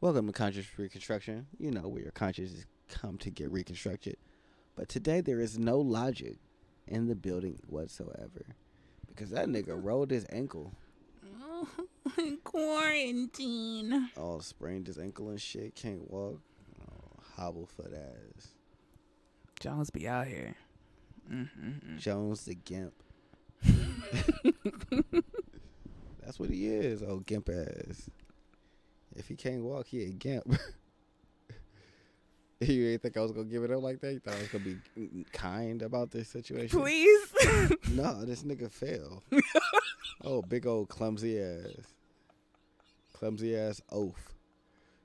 Welcome to Conscious Reconstruction. You know where your conscience is come to get reconstructed. But today there is no logic in the building whatsoever. Because that nigga rolled his ankle. Quarantine. Oh, sprained his ankle and shit. Can't walk. Oh, hobble foot ass. Jones be out here. Jones the Gimp. That's what he is. Oh, Gimp ass. If he can't walk, he a Gimp. You didn't think I was going to give it up like that? You thought I was going to be kind about this situation? Please. No, this nigga fell. Oh, big old clumsy ass. Clumsy ass oaf.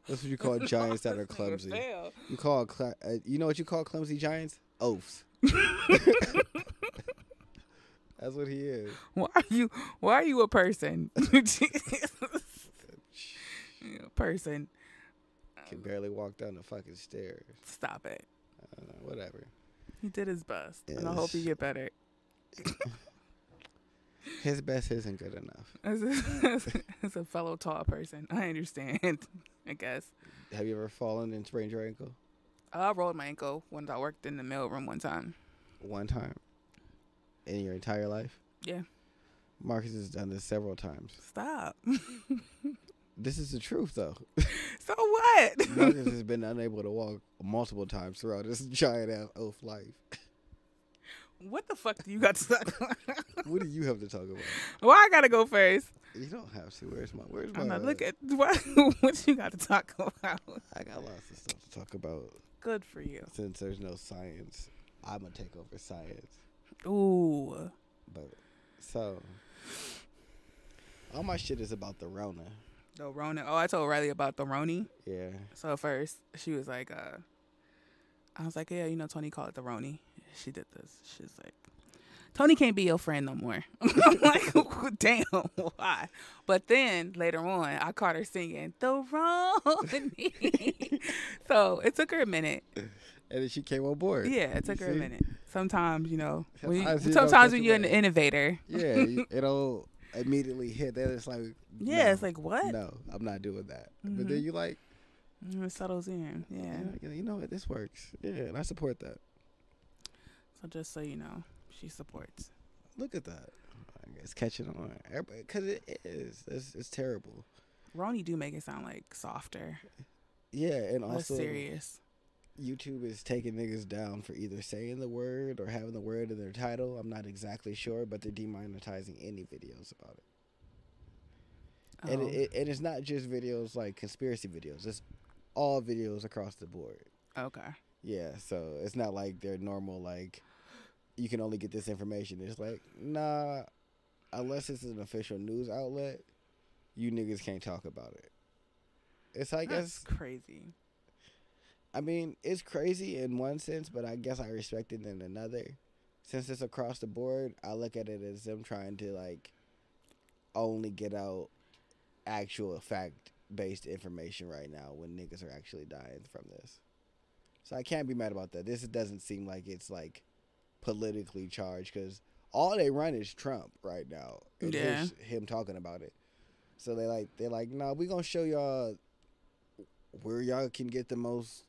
That's what you call giants that are clumsy. You call you know what you call clumsy giants? Oafs. That's what he is. Why are you a person? A person can barely walk down the fucking stairs. Stop it. Whatever. He did his best, yes. And I hope you get better. His best isn't good enough. As a fellow tall person, I understand. I guess. Have you ever fallen and sprained your ankle? I rolled my ankle when I worked in the mailroom one time. One time? In your entire life? Yeah. Marcus has done this several times. Stop. This is the truth, though. So what? Marcus has been unable to walk multiple times throughout his giant ass oaf life. What the fuck do you got to talk about? What do you have to talk about? Why I gotta go first? You don't have to. Where's my? I'm not look at what you got to talk about. I got lots of stuff to talk about. Good for you. Since there's no science, I'm gonna take over science. Ooh. But so, all my shit is about the Rona. The Rona. Oh, I told Riley about the Roni. Yeah. So first, she was like, I was like, yeah, you know, Tony called it the Roni. She did this. She's like, Tony can't be your friend no more. I'm like, damn, why? But then later on, I caught her singing the Roni. So it took her a minute. And then she came on board. Yeah, it took her a minute. Sometimes, you know, sometimes when you're an innovator. Yeah, it'll immediately hit. Then it's like, yeah, no, it's like, what? No, I'm not doing that. But then you like, it settles in. Yeah. You know what? This works. Yeah, and I support that. So just so you know, she supports. Look at that. I guess catching on. Because it is. It's terrible. Roni do make it sound like softer. Yeah, and less also serious. YouTube is taking niggas down for either saying the word or having the word in their title. I'm not exactly sure, but they're demonetizing any videos about it. Oh. And it's not just videos like conspiracy videos. It's all videos across the board. Okay. Yeah, so it's not like they're normal, like, you can only get this information. It's like, nah, unless it's an official news outlet, you niggas can't talk about it. It's, I guess, crazy. I mean, it's crazy in one sense, but I guess I respect it in another. Since it's across the board, I look at it as them trying to, like, only get out actual fact-based information right now when niggas are actually dying from this. So I can't be mad about that. This doesn't seem like it's, like, politically charged, because all they run is Trump right now. And yeah. Him talking about it. So they're like, no, we're going to show y'all where y'all can get the most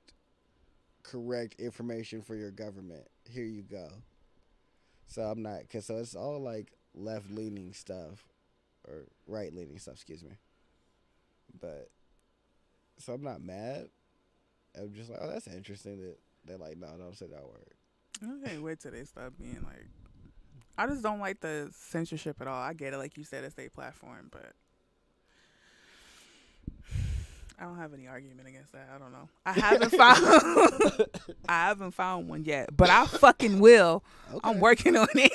correct information for your government. Here you go. So I'm not, so it's all like left-leaning stuff, or right-leaning stuff, excuse me. But, so I'm not mad. I'm just like, oh, that's interesting that they're like, no, don't say that word. I can't wait till they stop being like, I just don't like the censorship at all. I get it, like you said, it's their platform, but I don't have any argument against that. I don't know. I haven't found one yet, but I fucking will. Okay. I'm working on it.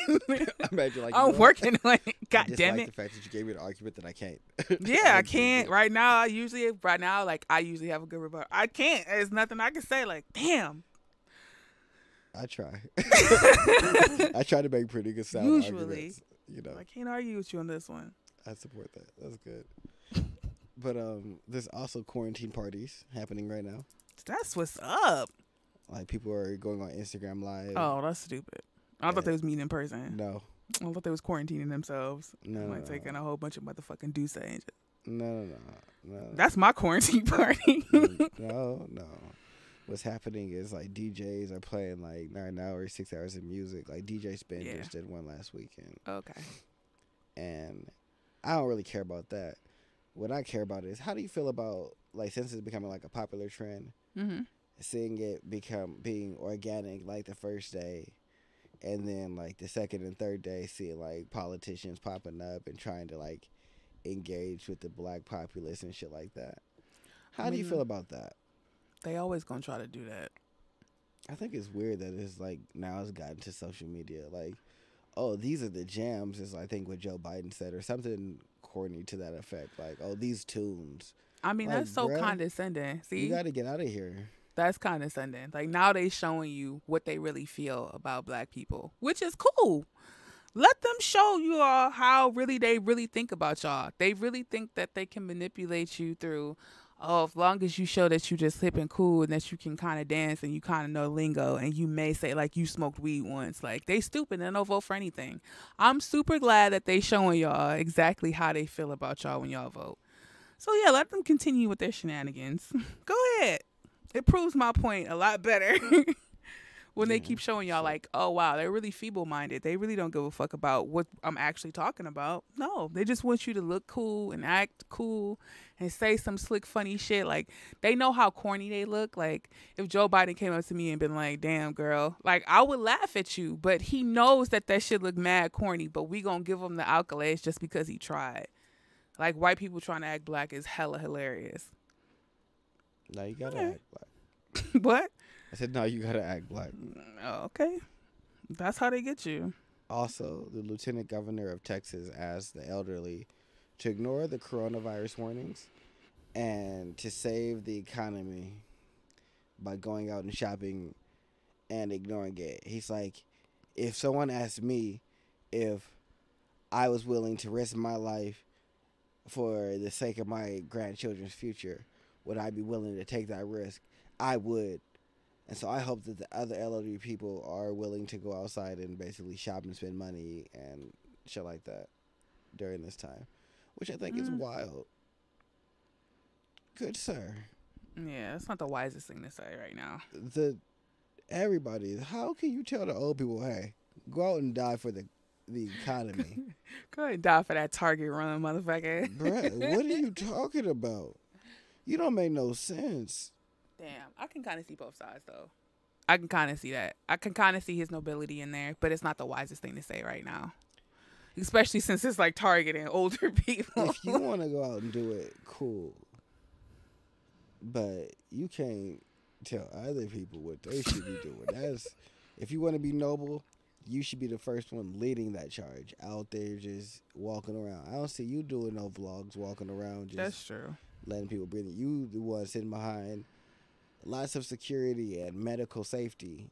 I'm working on it. God damn it. The fact that you gave me an argument that I can't. Yeah, I can't. Right now, I usually have a good rebuttal. I can't. There's nothing I can say. Like, damn. I try. I try to make pretty good sound arguments. You know, I can't argue with you on this one. I support that. That's good. But there's also quarantine parties happening right now. That's what's up. Like, people are going on Instagram Live. Oh, that's stupid. I thought they was meeting in person. No. I thought they was quarantining themselves. No. Like taking a whole bunch of motherfucking Douce and shit. No. That's my quarantine party. No. What's happening is like DJs are playing like 9 hours, 6 hours of music. Like DJ Spin Yeah. just did one last weekend, Okay. and I don't really care about that. What I care about is how do you feel about like since it's becoming like a popular trend, Mm-hmm. seeing it being organic like the first day, and then like the second and third day seeing like politicians popping up and trying to like engage with the black populace and shit like that. How do you feel about that? They always gonna try to do that. I think it's weird that it's like now it's gotten to social media. Like, oh, these are the jams, is I think what Joe Biden said, or something corny to that effect. Like, oh, these tunes. I mean, Like, that's so bruh, condescending. See, you got to get out of here. that's condescending. Like now they showing you what they really feel about black people, which is cool. Let them show you all how they really think about y'all. They really think that they can manipulate you through, oh, as long as you show that you just hip and cool and that you can kind of dance and you kind of know lingo and you may say like you smoked weed once. Like they stupid and they'll vote for anything. I'm super glad that they showing y'all exactly how they feel about y'all when y'all vote. So yeah, let them continue with their shenanigans. Go ahead. It proves my point a lot better. When they keep showing y'all like, oh wow, they're really feeble-minded. They really don't give a fuck about what I'm actually talking about. No, they just want you to look cool and act cool and say some slick, funny shit. Like they know how corny they look. Like if Joe Biden came up to me and been like, "Damn, girl," like I would laugh at you. But he knows that shit look mad corny. But we gonna give him the accolades just because he tried. Like white people trying to act black is hella hilarious. Now you gotta act black. What? I said, no, you gotta act black. Oh, okay. That's how they get you. Also, the lieutenant governor of Texas asked the elderly to ignore the coronavirus warnings and to save the economy by going out and shopping and ignoring it. He's like, if someone asked me if I was willing to risk my life for the sake of my grandchildren's future, would I be willing to take that risk? I would. And so I hope that the other elderly people are willing to go outside and basically shop and spend money and shit like that during this time, which I think is wild. Good sir. Yeah, that's not the wisest thing to say right now. Everybody, how can you tell the old people, hey, go out and die for the economy? Go ahead and die for that Target run, motherfucker. Bruh, what are you talking about? You don't make no sense. Damn, I can kind of see both sides, though. I can kind of see that. I can kind of see his nobility in there, but it's not the wisest thing to say right now. Especially since it's like targeting older people. If you want to go out and do it, cool. But you can't tell other people what they should be doing. If you want to be noble, you should be the first one leading that charge. Out there just walking around. I don't see you doing no vlogs walking around just That's true. letting people breathe. You the one sitting behind lots of security and medical safety,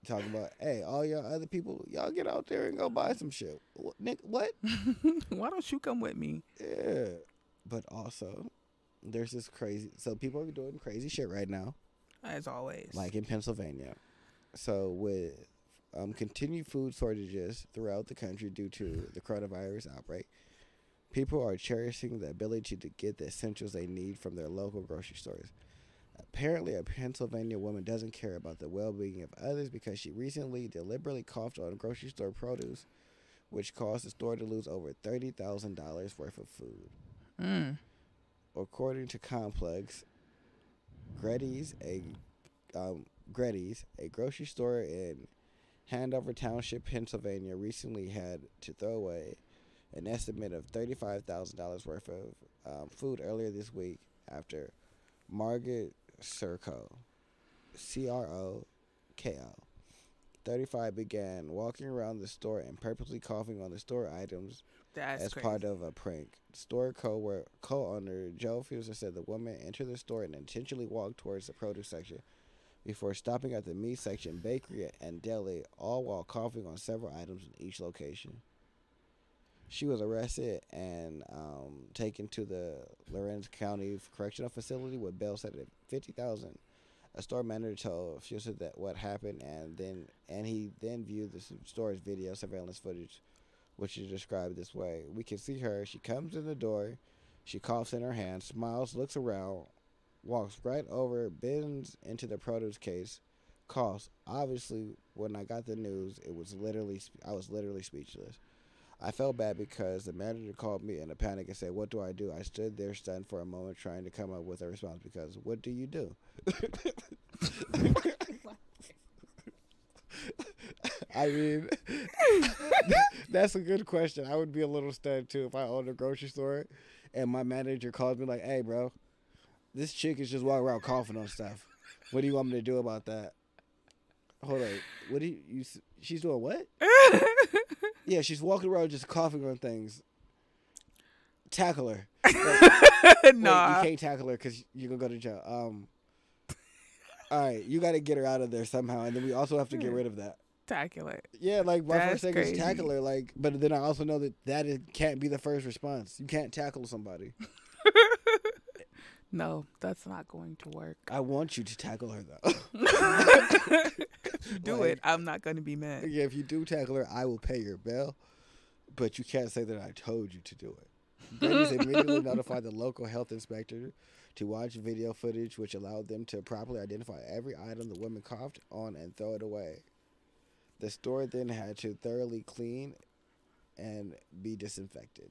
talking about, hey, all y'all other people, y'all get out there and go buy some shit. Nick, what? Why don't you come with me? Yeah. But also, there's this crazy, so people are doing crazy shit right now. As always. Like in Pennsylvania. So with continued food shortages throughout the country due to the coronavirus outbreak, people are cherishing the ability to get the essentials they need from their local grocery stores. Apparently, a Pennsylvania woman doesn't care about the well-being of others because she recently deliberately coughed on grocery store produce, which caused the store to lose over $30,000 worth of food. According to Complex, Gretty's, a grocery store in Hanover Township, Pennsylvania, recently had to throw away an estimate of $35,000 worth of food earlier this week after Margaret Croko, 35, began walking around the store and purposely coughing on the store items as crazy. part of a prank. Store co-owner Joe Fuser said the woman entered the store and intentionally walked towards the produce section before stopping at the meat section, bakery, and deli, all while coughing on several items in each location. She was arrested and taken to the Lorenz County Correctional Facility with bail set at $50,000. A store manager told Fuser that what happened, and he then viewed the store's video surveillance footage, which is described this way: "We can see her. She comes in the door. She coughs in her hand, smiles, looks around, walks right over, bends into the produce case, coughs. Obviously, when I got the news, I was literally speechless. I felt bad because the manager called me in a panic and said, "What do I do?" I stood there stunned for a moment trying to come up with a response because what do you do? I mean, that's a good question. I would be a little stunned too if I owned a grocery store and my manager called me like, "Hey, bro, this chick is just walking around coughing on stuff. What do you want me to do about that?" Hold on. What do you she's doing what? Yeah, she's walking around just coughing on things. Tackle her. Nah. Wait, you can't tackle her because you're going to go to jail. All right, you got to get her out of there somehow, and then we also have to get rid of that. Tackle it. Yeah, like my That's first thing crazy. is tackle her, like, but then I also know that can't be the first response. You can't tackle somebody. No, that's not going to work. I want you to tackle her though. Do Like, it. I'm not going to be mad. Yeah, if you do tackle her, I will pay your bill, but you can't say that I told you to do it. Denny's immediately notified the local health inspector to watch video footage, which allowed them to properly identify every item the woman coughed on and throw it away. The store then had to thoroughly clean and be disinfected.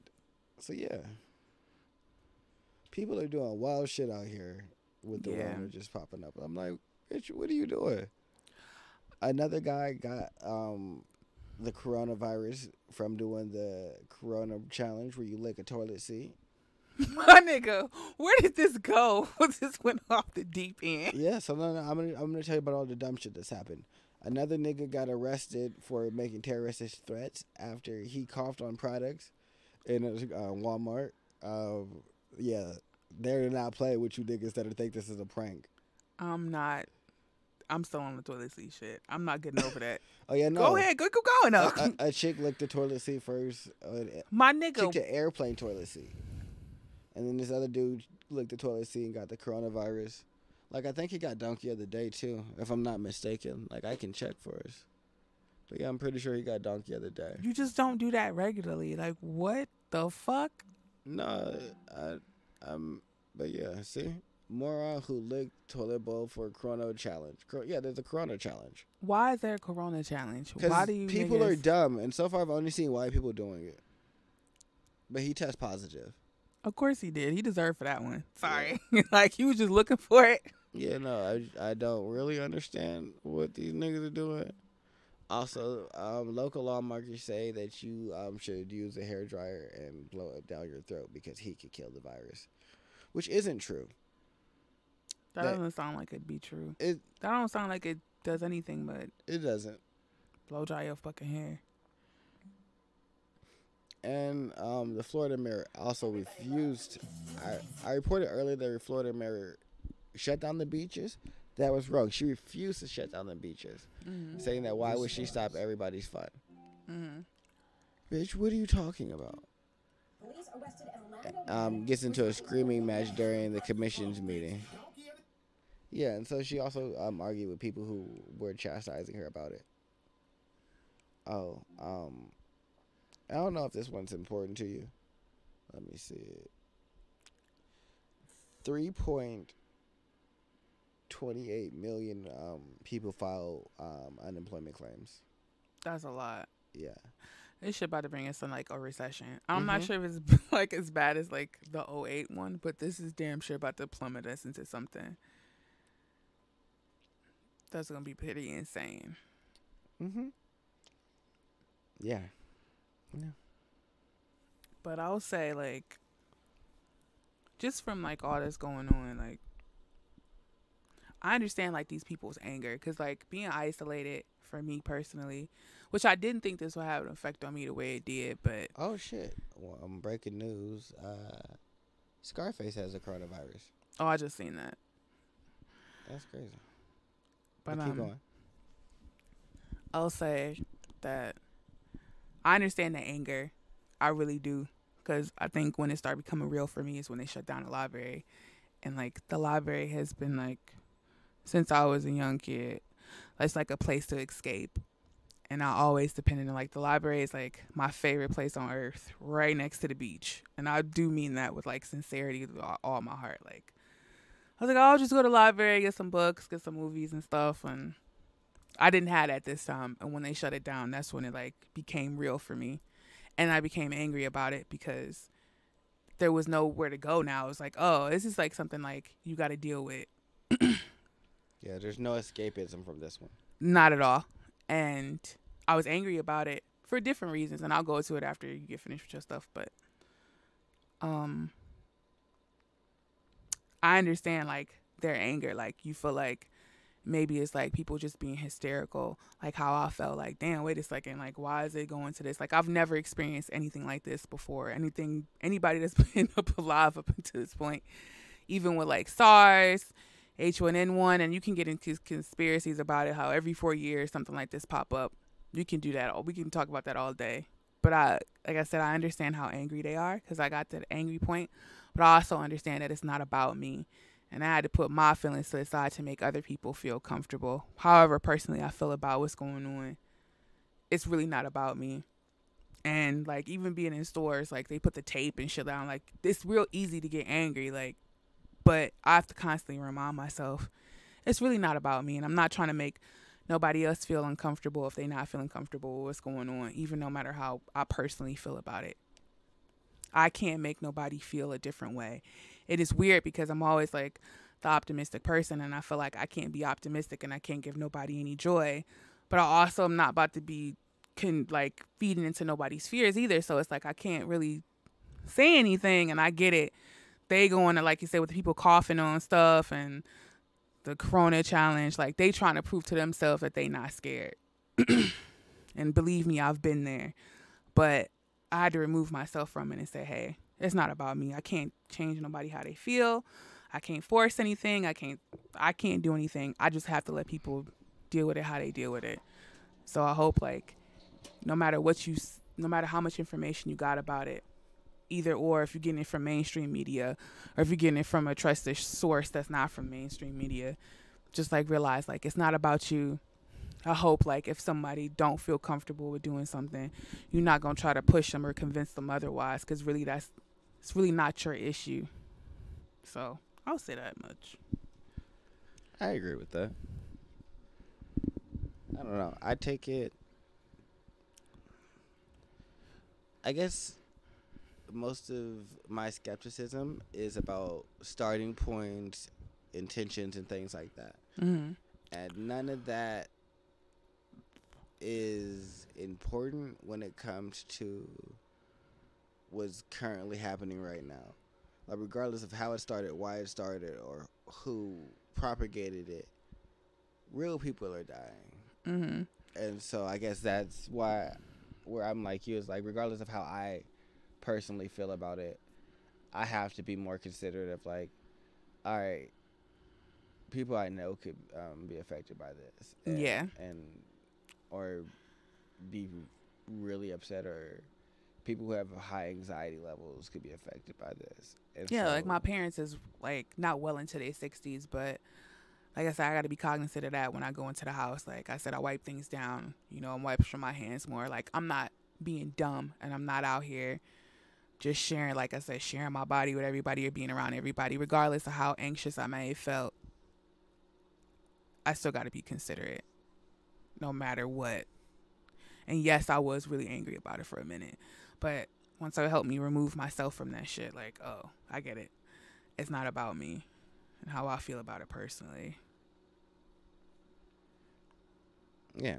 So yeah, people are doing wild shit out here with the Rona just popping up. I'm like, bitch, what are you doing? Another guy got the coronavirus from doing the Corona challenge where you lick a toilet seat. My nigga, where did this go? This went off the deep end. Yeah, so no, I'm gonna tell you about all the dumb shit that's happened. Another nigga got arrested for making terroristic threats after he coughed on products in Walmart. Yeah, they're not playing with you niggas that think this is a prank. I'm not. I'm still on the toilet seat shit. I'm not getting over that. Oh yeah, no. Go ahead, go going though. A chick licked the toilet seat first. My nigga. Chick the airplane toilet seat. And then this other dude licked the toilet seat and got the coronavirus. Like, I think he got donkey of the day, too, if I'm not mistaken. Like, I can check for us. But, yeah, I'm pretty sure he got donkey of the day. You just don't do that regularly. Like, what the fuck? No, but, yeah, see? Moron who licked toilet bowl for a Corona challenge. Yeah, there's a Corona challenge. Why is there a Corona challenge? Why Because do you people niggas... are dumb, and so far I've only seen white people doing it. But he tests positive. Of course he did. He deserved for that one. Sorry. Yeah. Like, he was just looking for it. Yeah, no, I don't really understand what these niggas are doing. Also, local lawmakers say that you should use a hairdryer and blow it down your throat because he could kill the virus, which isn't true. That doesn't sound like it'd be true. That don't sound like it does anything but... It doesn't. Blow dry your fucking hair. And the Florida mayor also refused. I reported earlier that the Florida mayor shut down the beaches. That was wrong. She refused to shut down the beaches, saying that why would she stop everybody's fun? Bitch, what are you talking about? Gets into a screaming match during the commission's meeting. Yeah, and so she also argued with people who were chastising her about it. I don't know if this one's important to you. Let me see it. 3.28 million people file unemployment claims. That's a lot. Yeah. This shit about to bring us in like a recession. I'm not sure if it's like as bad as like the '08 one, but this is damn sure about to plummet us into something that's gonna be pretty insane. Yeah. But I'll say, like, just from like all that's going on, like, I understand like these people's anger, because like being isolated for me personally, which I didn't think this would have an effect on me the way it did, but oh shit! Well, breaking news. Scarface has a coronavirus. Oh, I just seen that. That's crazy. But keep going. I'll say that I understand the anger. I really do. Because I think when it started becoming real for me is when they shut down the library. And, like, the library has been, like, since I was a young kid, it's like a place to escape. And I always depended on, like, the library is like my favorite place on earth, right next to the beach. And I do mean that with like sincerity with all my heart. Like, I was like, oh, I'll just go to the library, get some books, get some movies and stuff. And I didn't have that this time. And when they shut it down, that's when it like became real for me. And I became angry about it because there was nowhere to go now. It was like, oh, this is like something like you got to deal with. Yeah, there's no escapism from this one. Not at all. And I was angry about it for different reasons. And I'll go to it after you get finished with your stuff. But I understand like their anger. Like you feel like maybe it's like people just being hysterical, like how I felt like, damn, wait a second, like why is it going to this? Like I've never experienced anything like this before. Anybody that's been up alive up until this point, even with like SARS, H1N1, and you can get into conspiracies about it, how every 4 years something like this pop up. You can do that. We can talk about that all day. But like I said, I understand how angry they are because I got to the angry point. But I also understand that it's not about me. And I had to put my feelings to the side to make other people feel comfortable. However, personally, I feel about what's going on. It's really not about me. And, like, even being in stores, like, they put the tape and shit down. Like, it's real easy to get angry. Like, but I have to constantly remind myself, it's really not about me. And I'm not trying to make nobody else feel uncomfortable if they're not feeling comfortable with what's going on, even no matter how I personally feel about it. I can't make nobody feel a different way. It is weird because I'm always like the optimistic person, and I feel like I can't be optimistic and I can't give nobody any joy. But I also am not about to be feeding into nobody's fears either. So it's like I can't really say anything, and I get it. They going to, like you said, with the people coughing on stuff and the Corona challenge, like they trying to prove to themselves that they not scared. And believe me, I've been there. But I had to remove myself from it and say, hey, it's not about me. I can't change nobody how they feel. I can't force anything. I can't do anything. I just have to let people deal with it how they deal with it. So I hope like no matter how much information you got about it, either or, if you're getting it from mainstream media or if you're getting it from a trusted source that's not from mainstream media, just like realize like it's not about you. I hope like if somebody don't feel comfortable with doing something, you're not going to try to push them or convince them otherwise, because really it's really not your issue. So I'll say that much. I agree with that. I don't know. I take it. I guess most of my skepticism is about starting points, intentions, and things like that. Mm-hmm. And none of that is important when it comes to what's currently happening right now. Like, regardless of how it started, why it started, or who propagated it, real people are dying. Mm-hmm. And so I guess that's why where I'm like you is like, regardless of how I personally feel about it, I have to be more considerate of like, all right, people I know could be affected by this. And or be really upset, or people who have high anxiety levels could be affected by this. And yeah, so, like my parents is like not well into their 60s, but like I said, I got to be cognizant of that when I go into the house. Like I said, I wipe things down. You know, I'm wiping my hands more. Like I'm not being dumb, and I'm not out here just sharing, like I said, sharing my body with everybody or being around everybody, regardless of how anxious I may have felt. I still got to be considerate, no matter what. And yes, I was really angry about it for a minute, but once it helped me remove myself from that shit, like, oh, I get it. It's not about me and how I feel about it personally. Yeah.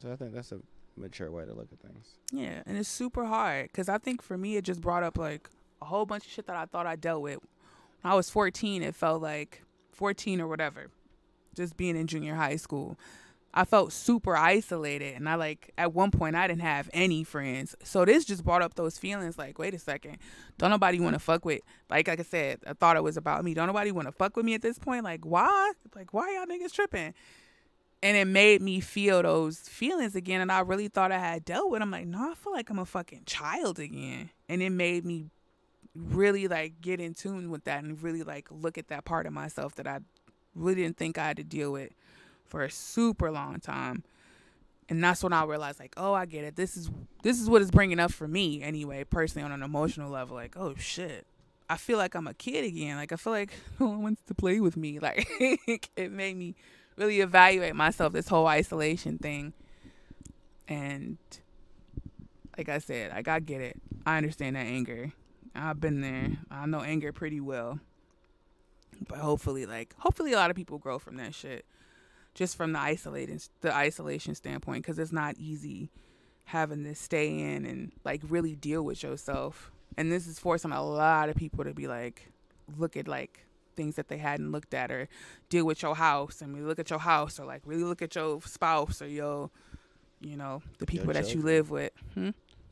So I think that's a mature way to look at things. Yeah, and it's super hard because I think for me, it just brought up like a whole bunch of shit that I thought I dealt with. When I was 14, it felt like 14 or whatever, just being in junior high school. I felt super isolated, and at one point I didn't have any friends. So this just brought up those feelings like, wait a second, don't nobody want to fuck with, like I said, I thought it was about me. Don't nobody want to fuck with me at this point? Like, why? Like, why y'all niggas tripping? And it made me feel those feelings again, and I really thought I had dealt with them. I'm like, no, I feel like I'm a fucking child again. And it made me really like get in tune with that and really like look at that part of myself that I really didn't think I had to deal with for a super long time. And that's when I realized, like, oh, I get it. This is what it's bringing up for me anyway, personally, on an emotional level. Like, oh shit, I feel like I'm a kid again. Like, I feel like no one wants to play with me. Like, it made me really evaluate myself. This whole isolation thing, and like I said, like, I get it. I understand that anger. I've been there. I know anger pretty well. But hopefully a lot of people grow from that shit. Just from the isolation standpoint, because it's not easy having to stay in and like really deal with yourself. And this is forcing a lot of people to be like, look at like things that they hadn't looked at, or deal with your house and really look at your house, or like really look at your spouse or your, the people that you live with.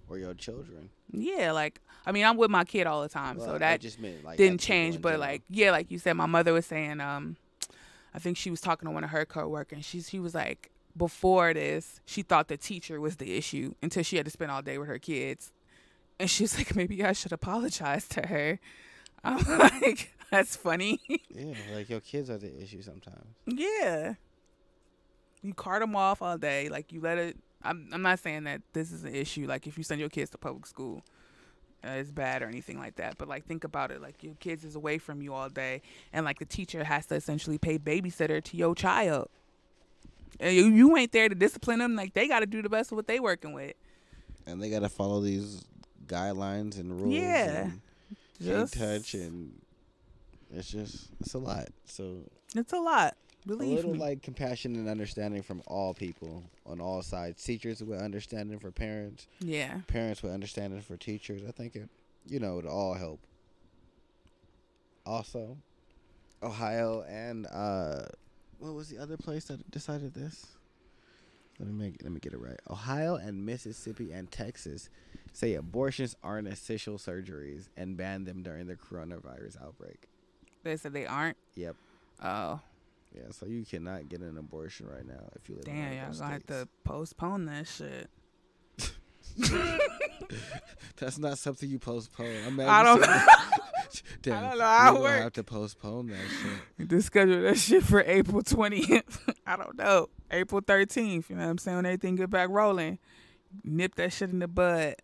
Or your children. Yeah, like, I mean, I'm with my kid all the time, Well, so I that just meant, like, didn't other people change. in But general. like, yeah, like you said, my mother was saying, I think she was talking to one of her coworkers, and she was like, before this, she thought the teacher was the issue until she had to spend all day with her kids, and she was like, maybe I should apologize to her. I'm like, that's funny. Yeah, like your kids are the issue sometimes. Yeah, you cart them off all day, like you let it. I'm not saying that this is an issue. Like if you send your kids to public school, it's bad or anything like that. But like think about it. Like your kids is away from you all day, and like the teacher has to essentially pay babysitter to your child. And you ain't there to discipline them. Like they got to do the best of what they working with. And they got to follow these guidelines and rules. Yeah, And can't touch, and it's a lot. So it's a lot. a Believe little me. like compassion and understanding from all people on all sides. Teachers with understanding for parents. Yeah. Parents with understanding for teachers. I think it would all help. Also, Ohio and what was the other place that decided this? Let me get it right. Ohio and Mississippi and Texas say abortions aren't essential surgeries and ban them during the coronavirus outbreak. They said they aren't. Yep. Oh. Yeah, so you cannot get an abortion right now if you live in Damn, one of y'all those gonna have states. to postpone that shit. That's not something you postpone. I don't know. Damn, I don't know how it we're gonna works. have to postpone that shit. To schedule that shit for April 20th. I don't know. April 13th. You know what I'm saying? When everything get back rolling, nip that shit in the bud.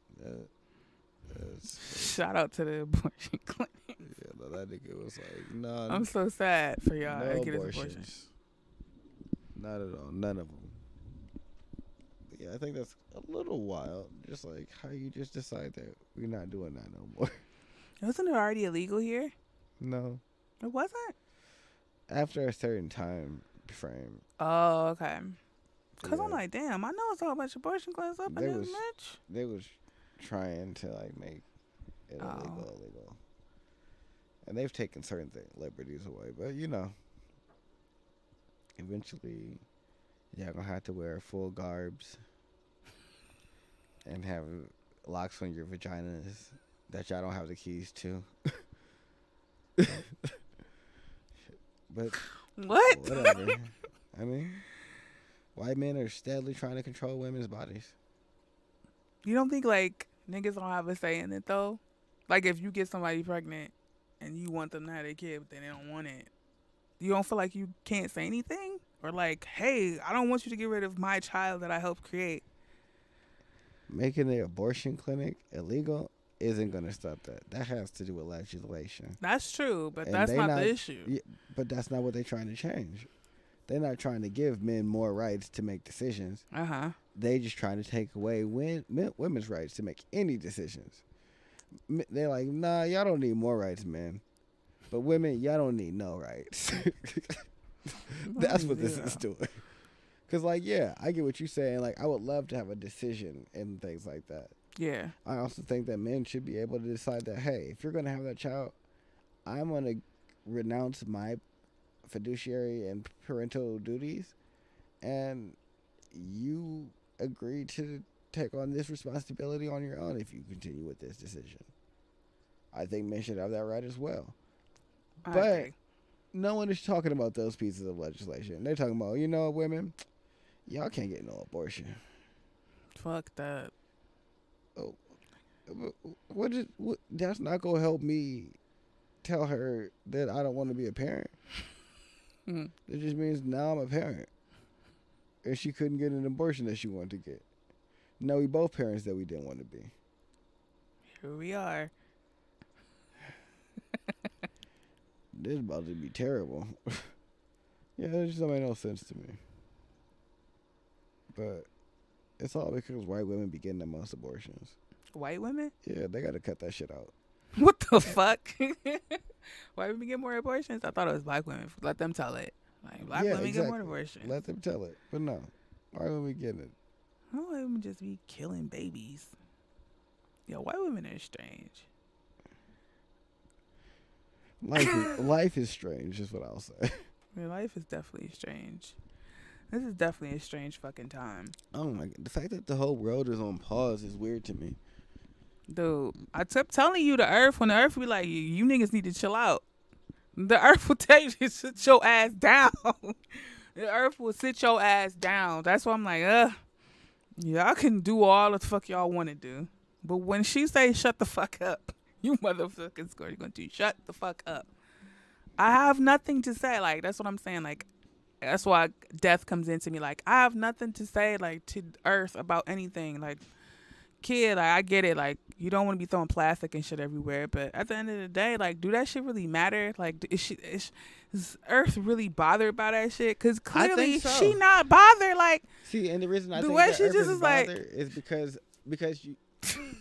Shout out to the abortion clinic. Yeah, no, that nigga was like, no. I'm so sad for y'all No that get this abortion. abortions. Not at all. None of them. But yeah, I think that's a little wild. Just like how you just decide that we're not doing that no more. Wasn't it already illegal here? No. It wasn't? After a certain time frame. Oh, okay. Because I'm Yeah. like, damn, I know it's all about abortion clinics up in There this was- bitch. They was trying to like make it illegal. And they've taken certain liberties away. But eventually y'all gonna have to wear full garbs and have locks on your vaginas that y'all don't have the keys to. But What? whatever. I mean, white men are steadily trying to control women's bodies. You don't think, like, niggas don't have a say in it, though? Like, if you get somebody pregnant and you want them to have their kid, but then they don't want it, you don't feel like you can't say anything? Or like, hey, I don't want you to get rid of my child that I helped create. Making the abortion clinic illegal isn't going to stop that. That has to do with legislation. That's true, but And that's they not the issue. Yeah, but that's not what they're trying to change. They're not trying to give men more rights to make decisions. Uh-huh. They just trying to take away women's rights to make any decisions. They're like, nah, y'all don't need more rights, man. But women, y'all don't need no rights. That's what this is doing. Because, like, yeah, I get what you're saying. Like, I would love to have a decision and things like that. Yeah. I also think that men should be able to decide that, hey, if you're going to have that child, I'm going to renounce my fiduciary and parental duties, and you agree to take on this responsibility on your own if you continue with this decision. I think men should have that right as well. But Okay. no one is talking about those pieces of legislation. They're talking about, women, y'all can't get no abortion. Fuck that. What that's not going to help me tell her that I don't want to be a parent. Mhm. It just means now I'm a parent. and she couldn't get an abortion that she wanted to get. No, we both parents that we didn't want to be. Here we are. This is about to be terrible. Yeah, it just don't make no sense to me. But it's all because white women be getting the most abortions. White women? Yeah, they got to cut that shit out. What the fuck? White women get more abortions? I thought it was black women. Let them tell it. Like, black women get more abortions. Let them tell it. But no, white women getting it. White women just be killing babies. Yo, white women are strange. Life is strange, is what I'll say. Yeah, life is definitely strange. This is definitely a strange fucking time. Oh my god. The fact that the whole world is on pause is weird to me. Dude, I kept telling you the earth, when the earth be like, you niggas need to chill out. The earth will tell you to sit your ass down. The earth will sit your ass down. That's why I'm like, y'all can do all the fuck y'all want to do. But when she say shut the fuck up, you motherfuckers are going to shut the fuck up. I have nothing to say. Like, that's what I'm saying. Like, that's why death comes into me. Like, I have nothing to say, like, to earth about anything. Like, kid, like, I get it. Like, you don't want to be throwing plastic and shit everywhere. But at the end of the day, like, do that shit really matter? Like, is earth really bothered by that shit? Because clearly she not bothered. Like, see, and the reason I think way that she earth just is is like, bothered is because you.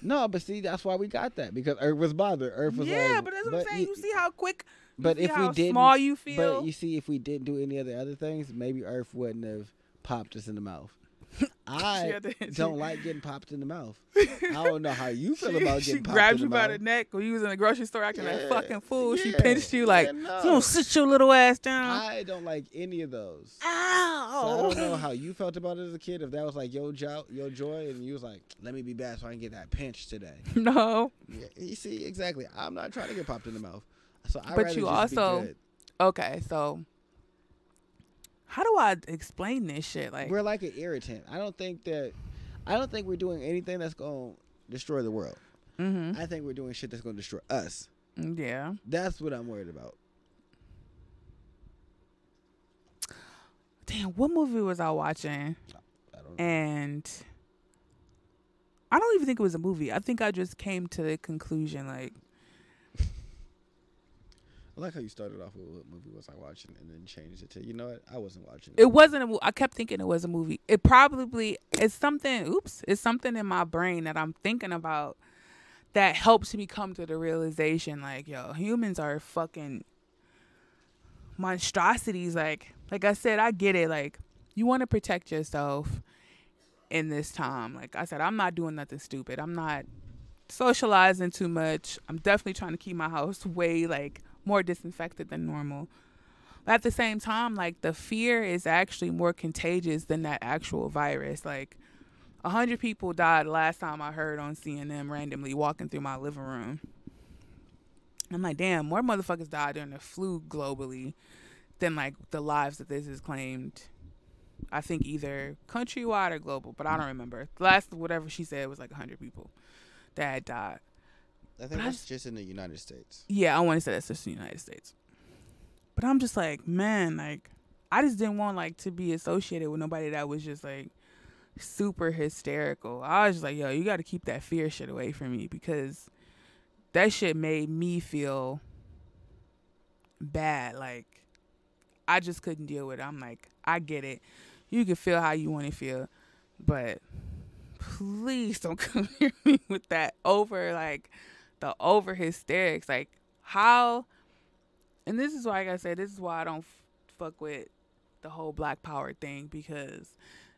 No, but see, that's why we got that, because earth was bothered. Earth was yeah, like, but that's what I'm saying. You see how quick. But if we didn't, small you feel. But you see, if we didn't do any of the other things, maybe Earth wouldn't have popped us in the mouth. I don't like getting popped in the mouth. I don't know how you feel about getting popped in the mouth. She grabbed you by the neck when you was in the grocery store acting like a fucking fool. She pinched you like, you don't sit your little ass down. I don't like any of those. Ow! So I don't know how you felt about it as a kid. If that was like your joy, and you was like, let me be bad so I can get that pinch today. No. Yeah, you see, exactly. I'm not trying to get popped in the mouth. So but you also, okay, so how do I explain this shit? Like, we're like an irritant. I don't think we're doing anything that's gonna destroy the world. Mm-hmm. I think we're doing shit that's gonna destroy us. Yeah, that's what I'm worried about. Damn, what movie was I watching? I don't know. And I don't even think it was a movie. I think I just came to the conclusion, like, I like how you started off with what movie was I watching and then changed it to, you know what, I wasn't watching it. It wasn't a movie. I kept thinking it was a movie. It probably is something, it's something in my brain that I'm thinking about that helps me come to the realization, like, yo, humans are fucking monstrosities. Like I said, I get it. Like, you want to protect yourself in this time. Like I said, I'm not doing nothing stupid. I'm not socializing too much. I'm definitely trying to keep my house way, like, more disinfected than normal. But at the same time, like, the fear is actually more contagious than that actual virus. Like, 100 people died last time I heard on CNN randomly walking through my living room. I'm like, damn, more motherfuckers died during the flu globally than, like, the lives that this is claimed. I think either countrywide or global, but I don't remember. The last, whatever she said, was like 100 people that had died. I think that's just in the United States. Yeah, I want to say that's just in the United States. But I'm just like, man, like, I just didn't want, like, to be associated with nobody that was just, like, super hysterical. I was just like, yo, you got to keep that fear shit away from me, because that shit made me feel bad. Like, I just couldn't deal with it. I'm like, I get it. You can feel how you want to feel, but please don't come near me with that the over hysterics. Like, how, and this is why, like I said, this is why I don't fuck with the whole black power thing, because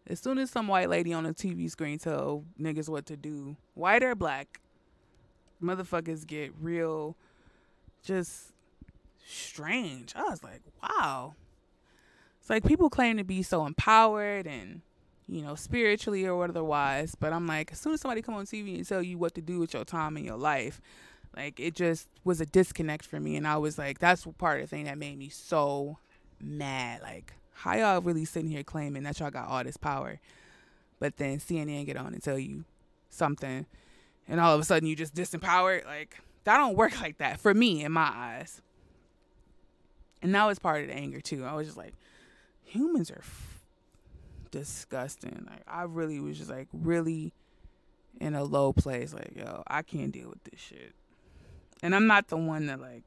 as soon as some white lady on a TV screen tell niggas what to do, white or black, motherfuckers get real just strange. I was like, wow. It's like people claim to be so empowered and, you know, spiritually or otherwise, but I'm like, as soon as somebody come on TV and tell you what to do with your time and your life, like, it just was a disconnect for me. And I was like, that's part of the thing that made me so mad. Like, how y'all really sitting here claiming that y'all got all this power, but then CNN get on and tell you something, and all of a sudden you just disempowered? Like, that don't work like that for me, in my eyes. And that was part of the anger too. I was just like, humans are disgusting. Like, I really was just like really in a low place. Like, yo, I can't deal with this shit. And I'm not the one that like,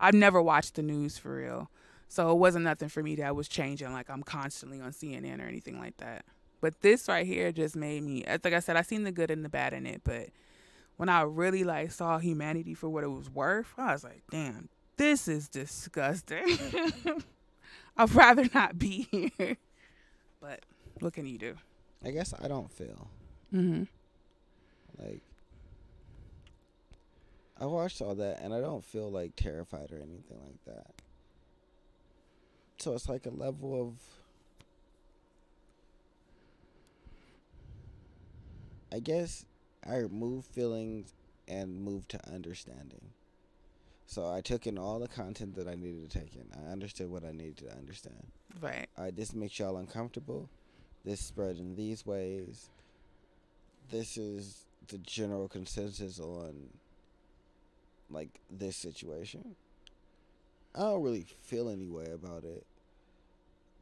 I've never watched the news for real. So it wasn't nothing for me that was changing. Like, I'm constantly on CNN or anything like that. But this right here just made me, like I said, I seen the good and the bad in it. But when I really like saw humanity for what it was worth, I was like, damn, this is disgusting. I'd rather not be here. But what can you do? I guess I don't feel Mm-hmm. like I watched all that and I don't feel like terrified or anything like that. So it's like a level of, I guess I removed feelings and moved to understanding. So I took in all the content that I needed to take in. I understood what I needed to understand. Right. All right, this makes y'all uncomfortable. This spread in these ways. This is the general consensus on like this situation. I don't really feel any way about it.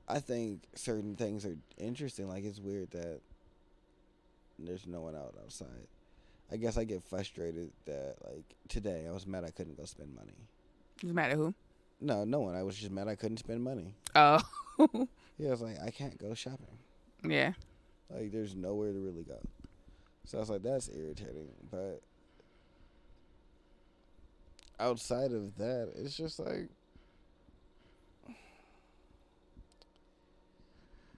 I think certain things are interesting. Like, it's weird that there's no one out outside. I guess I get frustrated that, like, today I was mad I couldn't go spend money. You mad at who? No, no one. I was just mad I couldn't spend money. Oh. Yeah, I was like, I can't go shopping. Yeah. Like, there's nowhere to really go. So I was like, that's irritating. But outside of that, it's just like,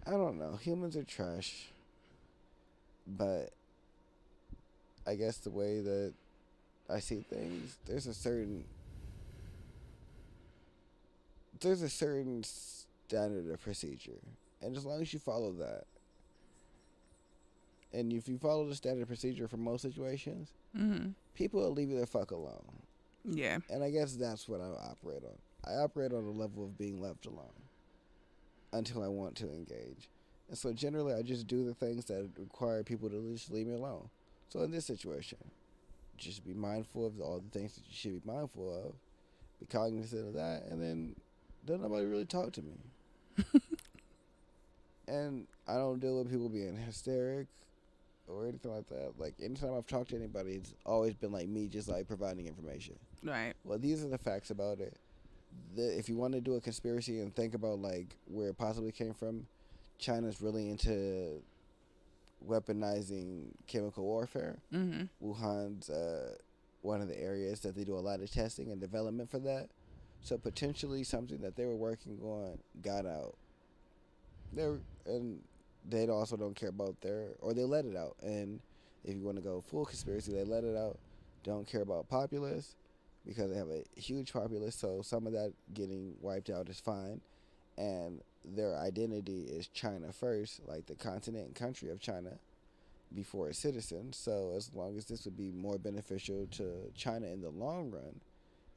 I don't know. Humans are trash. But I guess the way that I see things, there's a certain standard of procedure. And as long as you follow that, and if you follow the standard procedure for most situations, Mm-hmm. people will leave you the fuck alone. Yeah. And I guess that's what I operate on. I operate on a level of being left alone until I want to engage. And so generally I just do the things that require people to just leave me alone. So in this situation, just be mindful of all the things that you should be mindful of, be cognizant of that, and then don't nobody really talk to me. And I don't deal with people being hysteric or anything like that. Like, anytime I've talked to anybody, it's always been like me just like providing information. Right. Well, these are the facts about it. If you want to do a conspiracy and think about like where it possibly came from, China's really into weaponizing chemical warfare. Mm-hmm. Wuhan's one of the areas that they do a lot of testing and development for that. So potentially something that they were working on got out. And they also don't care about or they let it out. And if you want to go full conspiracy, they let it out. Don't care about populace because they have a huge populace. So some of that getting wiped out is fine. And their identity is China first, like the continent and country of China before its citizens. So as long as this would be more beneficial to China in the long run,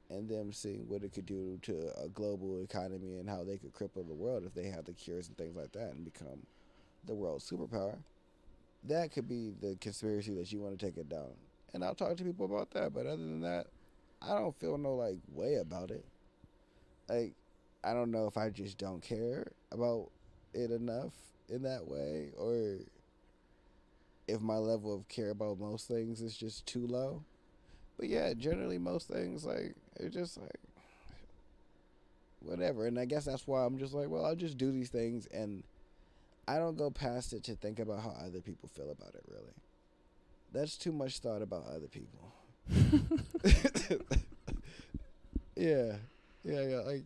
and them seeing what it could do to a global economy and how they could cripple the world if they had the cures and things like that and become the world's superpower, that could be the conspiracy that you want to take it down. And I'll talk to people about that. But other than that, I don't feel no like way about it. Like, I don't know if I just don't care about it enough in that way, or if my level of care about most things is just too low. But yeah, generally most things, like, it's just like whatever. And I guess that's why I'm just like, well, I'll just do these things, and I don't go past it to think about how other people feel about it, really. That's too much thought about other people. Yeah. Like,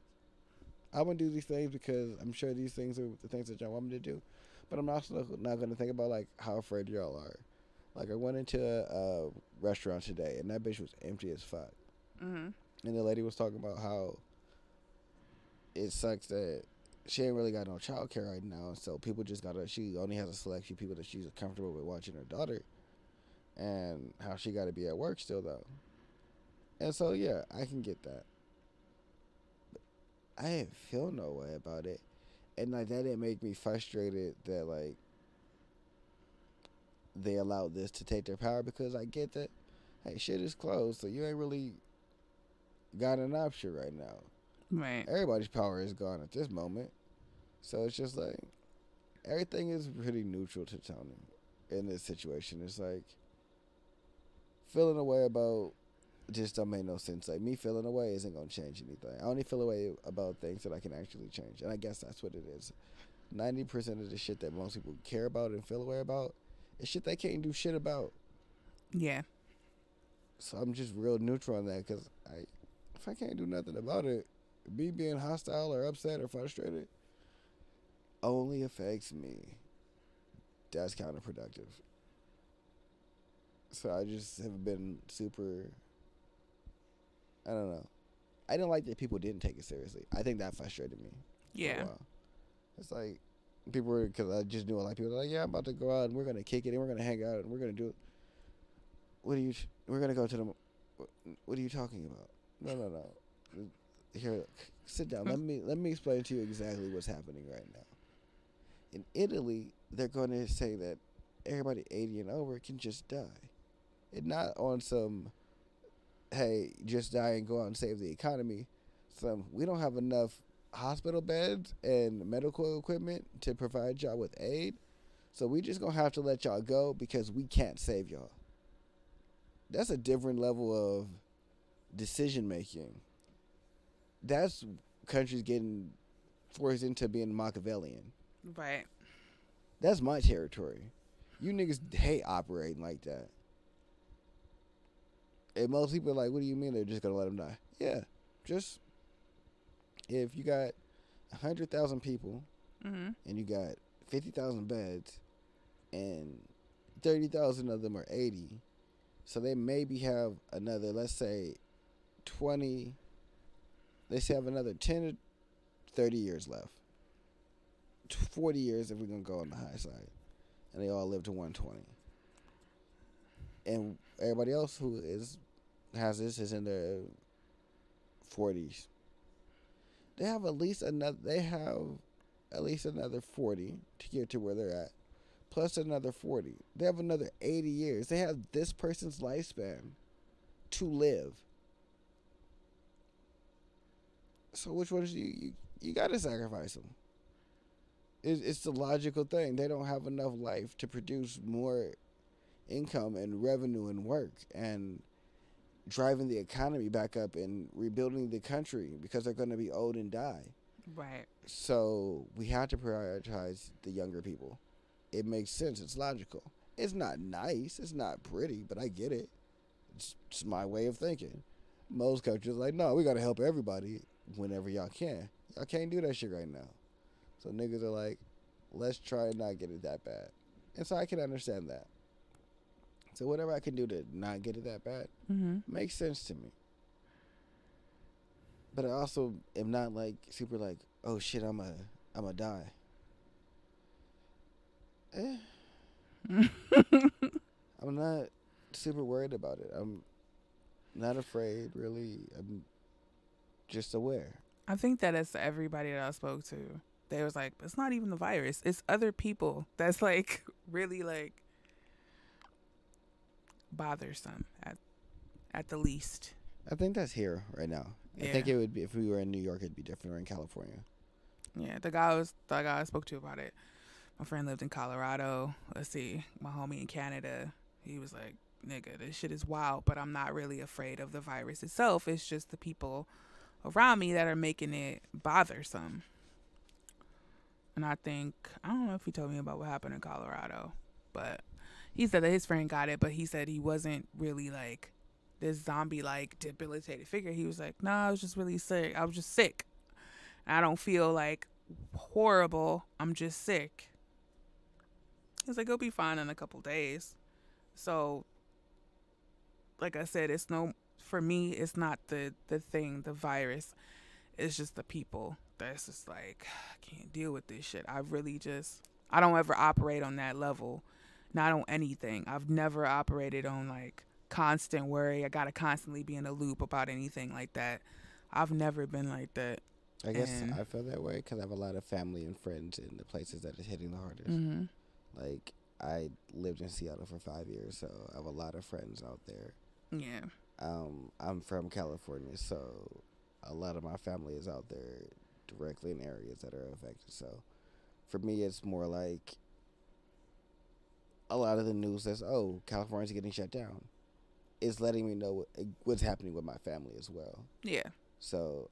I'm going to do these things because I'm sure these things are the things that y'all want me to do. But I'm also not going to think about, like, how afraid y'all are. Like, I went into a restaurant today, and that bitch was empty as fuck. Mm-hmm. And the lady was talking about how it sucks that she ain't really got no child care right now. So people just she only has a select few people that she's comfortable with watching her daughter. And how she got to be at work still, though. And so, yeah, I can get that. But I didn't feel no way about it. And, like, that didn't make me frustrated that, like, they allowed this to take their power, because I get that, hey, shit is closed, so you ain't really got an option right now. Right. Everybody's power is gone at this moment. So it's just like, everything is pretty neutral to Tony in this situation. It's like feeling a way about just don't make no sense. Like me feeling a way isn't gonna change anything. I only feel a way about things that I can actually change, and I guess that's what it is. 90% of the shit that most people care about and feel a way about is shit they can't do shit about. Yeah. So I'm just real neutral on that because if I can't do nothing about it, me being hostile or upset or frustrated only affects me. That's counterproductive. So I just have been super. I don't know. I didn't like that people didn't take it seriously. I think that frustrated me. Yeah. For a while. It's like people were, because I just knew a lot of people were like, yeah, I'm about to go out and we're gonna kick it and we're gonna hang out and we're gonna do it. We're gonna go to the. What are you talking about? No. Here, sit down. Let me explain to you exactly what's happening right now. In Italy, they're going to say that everybody 80 and over can just die. And not on some, hey, just die and go out and save the economy. We don't have enough hospital beds and medical equipment to provide y'all with aid. So we just going to have to let y'all go because we can't save y'all. That's a different level of decision making. That's countries getting forced into being Machiavellian. Right. That's my territory. You niggas hate operating like that. And most people are like, what do you mean they're just going to let them die? Yeah. Just, if you got 100,000 people Mm-hmm. and you got 50,000 beds and 30,000 of them are 80, so they maybe have another, let's say, 20, they say have another 10 to 30 years left. 40 years if we're going to go on the high side. And they all live to 120. And everybody else who has this is in their 40s. They have at least another 40 to get to where they're at. Plus another 40. They have another 80 years. They have this person's lifespan to live. So which ones you got to sacrifice them? It's the logical thing. They don't have enough life to produce more income and revenue and work and driving the economy back up and rebuilding the country because they're going to be old and die. Right. So we have to prioritize the younger people. It makes sense. It's logical. It's not nice. It's not pretty, but I get it. It's my way of thinking. Most countries are like, no, we got to help everybody whenever y'all can. Y'all can't do that shit right now. So niggas are like, let's try and not get it that bad. And so I can understand that. So whatever I can do to not get it that bad makes sense to me. But I also am not like super like, oh shit, I'm a die. I'm not super worried about it. I'm not afraid, really. I'm just aware. I think that it's everybody that I spoke to. They was like, it's not even the virus. It's other people that's like really like bothersome at the least. I think that's here right now. Yeah. I think it would be if we were in New York, it'd be different, or in California. Yeah, the guy I spoke to about it. My friend lived in Colorado. Let's see, my homie in Canada. He was like, nigga, this shit is wild, but I'm not really afraid of the virus itself. It's just the people around me that are making it bothersome. And I don't know if he told me about what happened in Colorado, but he said that his friend got it, but he said he wasn't really like this zombie-like debilitated figure. He was like, I was just really sick. I was just sick. I don't feel like horrible. I'm just sick. He's like, it'll be fine in a couple days. So, like I said, for me, it's not the thing, the virus. It's just the people that's just like, I can't deal with this shit. I don't ever operate on that level. Not on anything. I've never operated on like constant worry. I gotta constantly be in a loop about anything like that. I've never been like that. I guess I feel that way because I have a lot of family and friends in the places that is hitting the hardest. Mm-hmm. Like, I lived in Seattle for 5 years, so I have a lot of friends out there. Yeah. I'm from California, so a lot of my family is out there directly in areas that are affected. So For me, it's more like a lot of the news says, "Oh, California's getting shut down." It's letting me know what's happening with my family as well. Yeah. So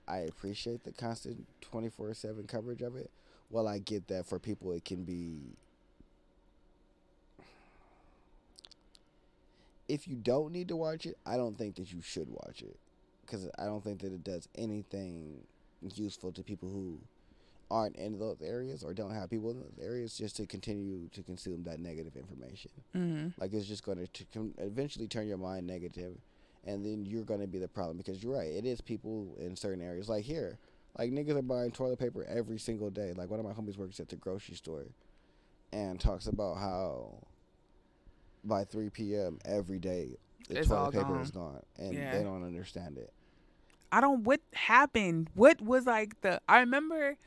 I appreciate the constant 24/7 coverage of it. Well, I get that for people, it can be. If you don't need to watch it, I don't think that you should watch it, because I don't think that it does anything useful to people who aren't in those areas or don't have people in those areas, just to continue to consume that negative information. Like, it's just going to eventually turn your mind negative, and then you're going to be the problem, because you're right, it is people in certain areas. Like here, like, niggas are buying toilet paper every single day. Like, one of my homies works at the grocery store and talks about how by 3 p.m. every day the It's all toilet paper gone. is gone, and Yeah. they don't understand it. What happened? What was like I remember,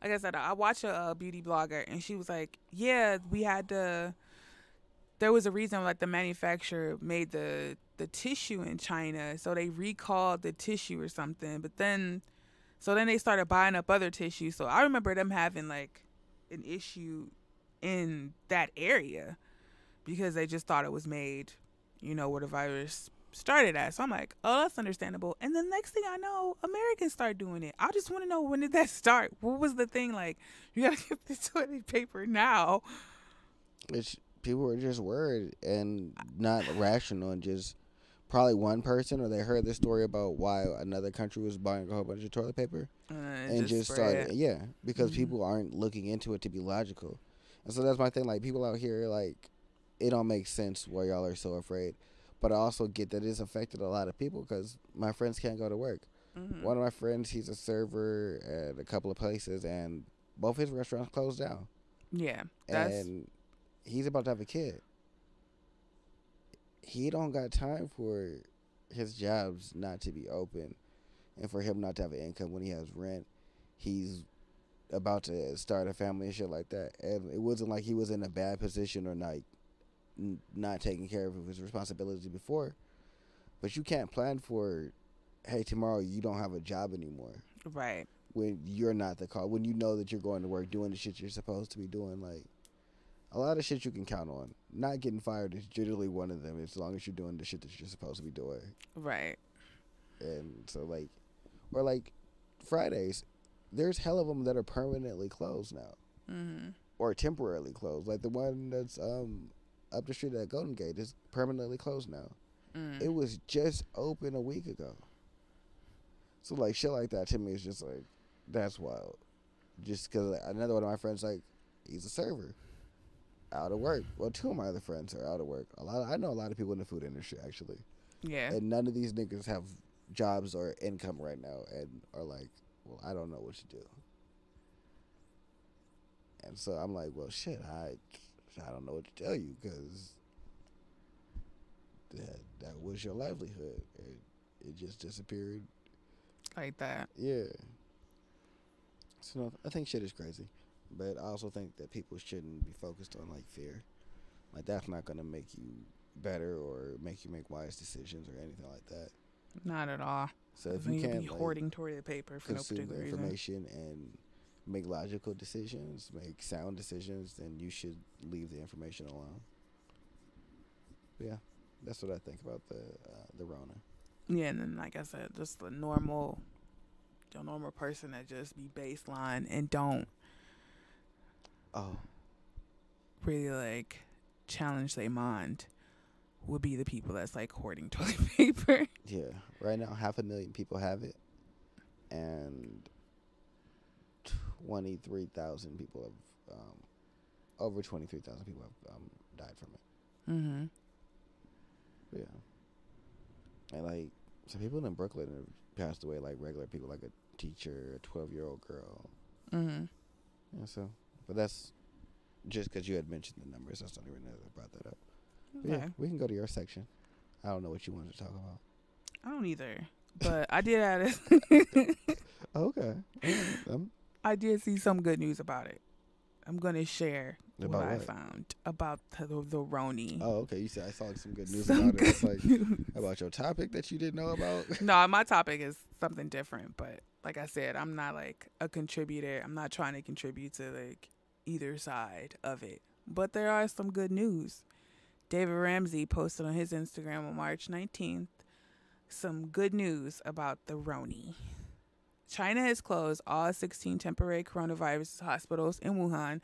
like I said, I watched a beauty blogger, and she was like, yeah, there was a reason, like, the manufacturer made the tissue in China, so they recalled the tissue or something, but then they started buying up other tissue. So I remember them having, like, an issue in that area because they just thought it was made, where the virus started at. So I'm like, oh, that's understandable. And the next thing I know, Americans start doing it. I just want to know, when did that start? What was the thing? Like, you gotta get the toilet paper now. People were just worried and not rational, and just probably one person, or they heard this story about why another country was buying a whole bunch of toilet paper, and just started, because people aren't looking into it to be logical. And so that's my thing. Like, people out here, like, it don't make sense why y'all are so afraid. But I also get that it's affected a lot of people, because my friends can't go to work. One of my friends, he's a server at a couple of places, and both his restaurants closed down. Yeah. And he's about to have a kid. He don't got time for his jobs not to be open, and for him not to have an income when he has rent. He's about to start a family and shit like that. And it wasn't like he was in a bad position or not taking care of his responsibilities before. But you can't plan for, hey, tomorrow you don't have a job anymore. Right. When you're not the call, when you know that you're going to work doing the shit you're supposed to be doing. Like, a lot of shit you can count on. Not getting fired is generally one of them, as long as you're doing the shit that you're supposed to be doing. Right. And so, like, or like Fridays, there's hell of them that are permanently closed now. Or temporarily closed. Like the one that's up the street at Golden Gate is permanently closed now. It was just open a week ago. So, like, shit like that to me is just like, that's wild. Just because another one of my friends, like, he's a server, out of work. Well, two of my other friends are out of work. I know a lot of people in the food industry, actually. Yeah. And none of these niggas have jobs or income right now, and are like, well, I don't know what to do. And so I'm like, well, shit, I don't know what to tell you, because that was your livelihood. It just disappeared. Like that. Yeah. So I think shit is crazy. But I also think that people shouldn't be focused on, like, fear. Like, that's not going to make you better or make you make wise decisions or anything like that. Not at all. So if you can't, be like, hoarding toilet paper for no consume the particular reason. information and make logical decisions, make sound decisions, then you should leave the information alone. But yeah, that's what I think about the Rona. Yeah, and then, like I said, just the normal person that just be baseline and don't really, like, challenge their mind would be the people that's, like, hoarding toilet paper. Yeah, right now 500,000 people have it, and 23,000 people have over 23,000 people have died from it. Yeah, and, like, some people in Brooklyn have passed away, like regular people, like a teacher, a 12-year-old girl. Yeah, so, but that's just because you had mentioned the numbers. That's the only reason I brought that up. Okay. Yeah, we can go to your section. I don't know what you wanted to talk about. I don't either, but I did have it. Okay. I did see some good news about it. I'm gonna share About what I what? found about the Roni. Oh, okay. You said I saw some good news Some about it. It's like good news. about your topic that you didn't know about. No, my topic is something different, but like I said, I'm not like a contributor. I'm not trying to contribute to like either side of it. But there are some good news. David Ramsey posted on his Instagram on March 19th some good news about the Roni. China has closed all 16 temporary coronavirus hospitals in Wuhan.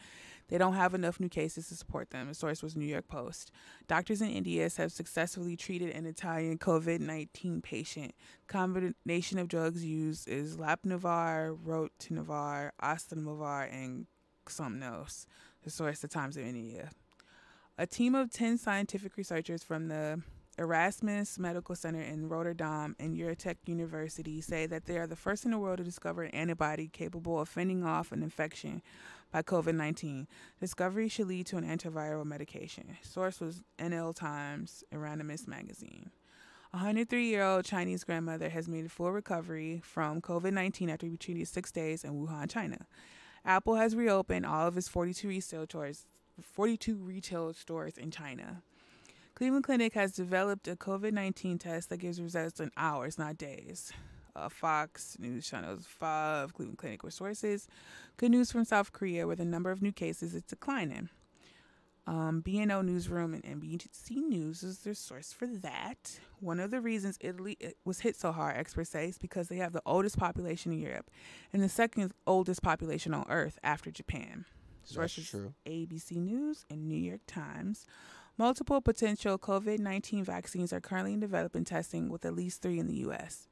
They don't have enough new cases to support them. The source was New York Post. Doctors in India have successfully treated an Italian COVID-19 patient. Combination of drugs used is Lapinavar, Rotinavar, Ostenavar, and something else. The source, the Times of India. A team of 10 scientific researchers from the Erasmus Medical Center in Rotterdam and Utrecht University say that they are the first in the world to discover an antibody capable of fending off an infection by COVID-19. Discovery should lead to an antiviral medication. Source was NL Times, Erasmus Magazine. A 103-year-old Chinese grandmother has made a full recovery from COVID-19 after being treated 6 days in Wuhan, China. Apple has reopened all of its 42 retail stores in China. Cleveland Clinic has developed a COVID-19 test that gives results in hours, not days. Fox News Channel's 5 Cleveland Clinic with sources. Good news from South Korea, where the number of new cases is declining. BNO Newsroom and NBC News is their source for that. One of the reasons Italy was hit so hard, experts say, is because they have the oldest population in Europe and the second oldest population on Earth after Japan. Sources true. ABC News and New York Times. Multiple potential COVID-19 vaccines are currently in development testing, with at least 3 in the U.S.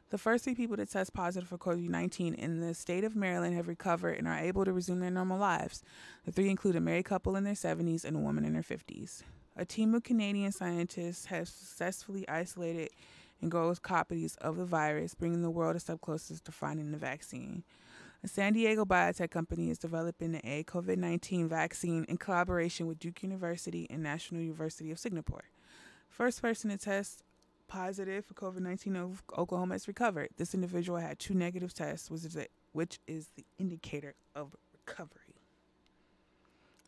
The first 3 people to test positive for COVID-19 in the state of Maryland have recovered and are able to resume their normal lives. The 3 include a married couple in their 70s and a woman in her 50s. A team of Canadian scientists has successfully isolated and grown copies of the virus, bringing the world a step closer to finding the vaccine. A San Diego biotech company is developing a COVID-19 vaccine in collaboration with Duke University and National University of Singapore. First person to test positive for COVID-19 of Oklahoma has recovered. This individual had 2 negative tests, which is the indicator of recovery.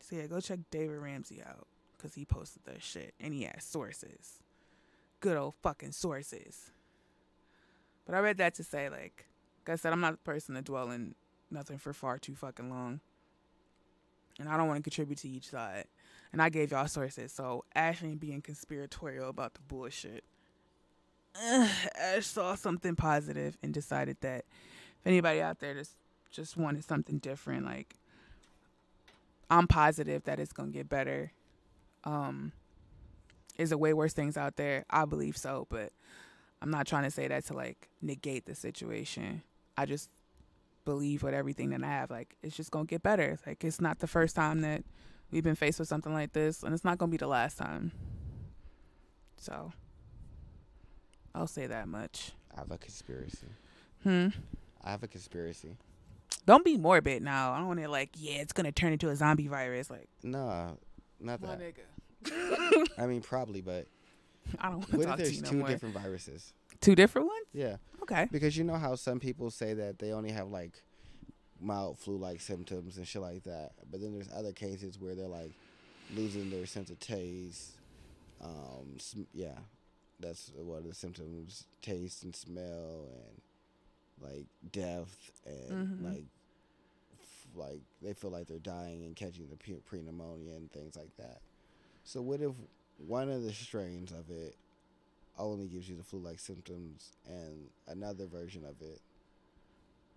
So yeah, go check David Ramsey out, because he posted that shit and he has sources. Good old fucking sources. But I read that to say, like I said, I'm not the person to dwell in nothing for far too fucking long. And I don't want to contribute to each side. And I gave y'all sources, so Ash ain't being conspiratorial about the bullshit. Ash saw something positive and decided that if anybody out there just wanted something different, like, I'm positive that it's going to get better. Is there way worse things out there? I believe so, but I'm not trying to say that to, like, negate the situation. I just believe with everything that I have, like, it's just gonna get better. Like, it's not the first time that we've been faced with something like this, and it's not gonna be the last time. So I'll say that much. I have a conspiracy. I have a conspiracy. Don't be morbid now. I don't want to, like, yeah, it's gonna turn into a zombie virus. Like, no, not that. Nigga. I mean, probably, but I don't want to talk to you no more. There's 2 different viruses. 2 different ones? Yeah. Okay. Because you know how some people say that they only have, like, mild flu-like symptoms and shit like that. But then there's other cases where they're, like, losing their sense of taste. Yeah. That's one of the symptoms. Taste and smell and, like, death and, like, they feel like they're dying and catching the pneumonia and things like that. So what if one of the strains of it only gives you the flu-like symptoms and another version of it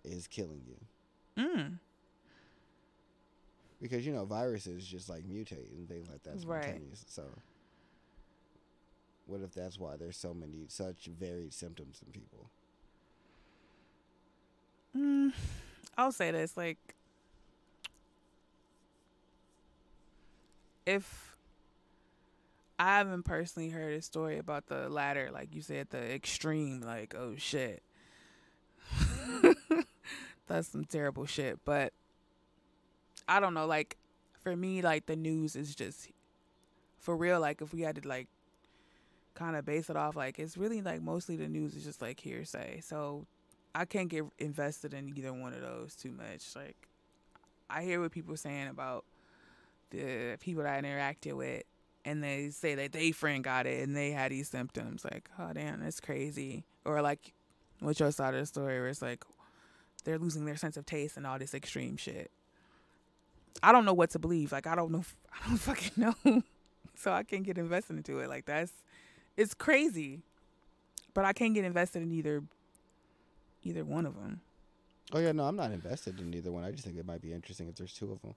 is killing you? Because, you know, viruses just, like, mutate and things like that spontaneous. Right. So what if that's why there's such varied symptoms in people? I'll say this, like, if I haven't personally heard a story about the latter, like you said, the extreme, like, oh shit. That's some terrible shit. But I don't know, like, for me, like, the news is just, for real, like, if we had to, like, kind of base it off, like, it's really, like, mostly the news is just, like, hearsay. So I can't get invested in either one of those too much. Like, I hear what people are saying about the people that I interacted with, and they say that they friend got it and they had these symptoms. Like, oh damn, that's crazy. Or like, what's your side of the story where it's like, they're losing their sense of taste and all this extreme shit. I don't know what to believe. Like, I don't know. I don't fucking know. So I can't get invested into it. Like, it's crazy. But I can't get invested in either one of them. Oh, yeah, no, I'm not invested in either one. I just think it might be interesting if there's two of them.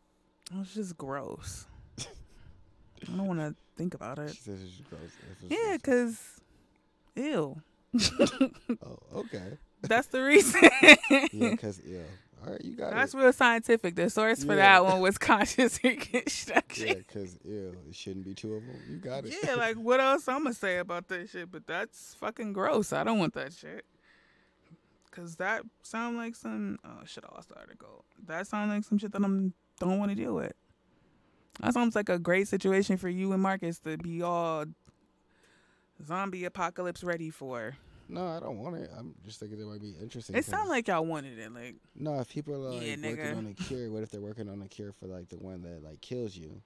Oh, it's just gross. I don't want to think about it. She says it's just gross. Yeah, because, ew. Oh, okay. That's the reason. Yeah, because, yeah. All right, you got That's it. real scientific. The source for that one was conscious reconstruction. Yeah, because, ew, it shouldn't be two of them. You got it. Yeah, like, what else I'm going to say about that shit? But that's fucking gross. I don't want that shit. Because that sound like some... Oh, shit, I lost the article. That sound like some shit that I don't want to deal with. That sounds like a great situation for you and Marcus to be all zombie apocalypse ready for. No, I don't want it. I'm just thinking it might be interesting. It sounds like y'all wanted it. Like, no, if people are like yeah, working on a cure, what if they're working on a cure for like the one that like kills you,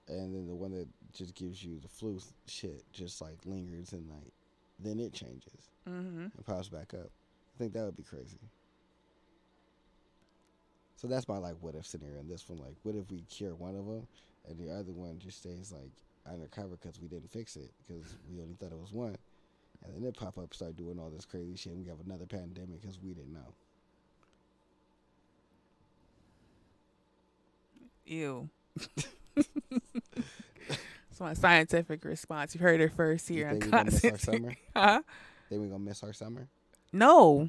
and then the one that just gives you the flu shit just like lingers and like then it changes and pops back up. I think that would be crazy. So that's my like what if scenario in this one. Like, what if we cure one of them and the other one just stays like undercover because we didn't fix it because we only thought it was one. And then it pop up, start doing all this crazy shit, and we have another pandemic because we didn't know. Ew. That's my scientific response. You heard it first here on Think we're gonna miss our Constant. summer? Huh? Think we're gonna miss our summer? No,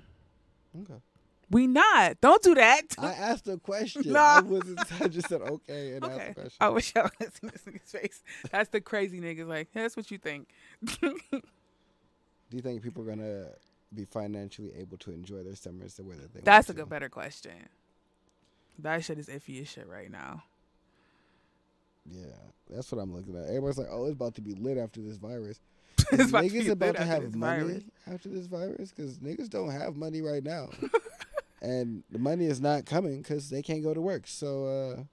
Okay. we not. Don't do that. I asked a question. No. I just said okay and asked Okay. a question. I wish y'all could see this nigga's face. That's the crazy niggas. Like, hey, that's what you think. Do you think people are gonna be financially able to enjoy their summers the way that they That's a want to? good, better question. That shit is iffy as shit right now. Yeah, that's what I'm looking at. Everybody's like, "Oh, it's about to be lit after this virus." It's Is about to niggas be about lit to after have this money virus. after this virus? Because niggas don't have money right now, and the money is not coming because they can't go to work. So,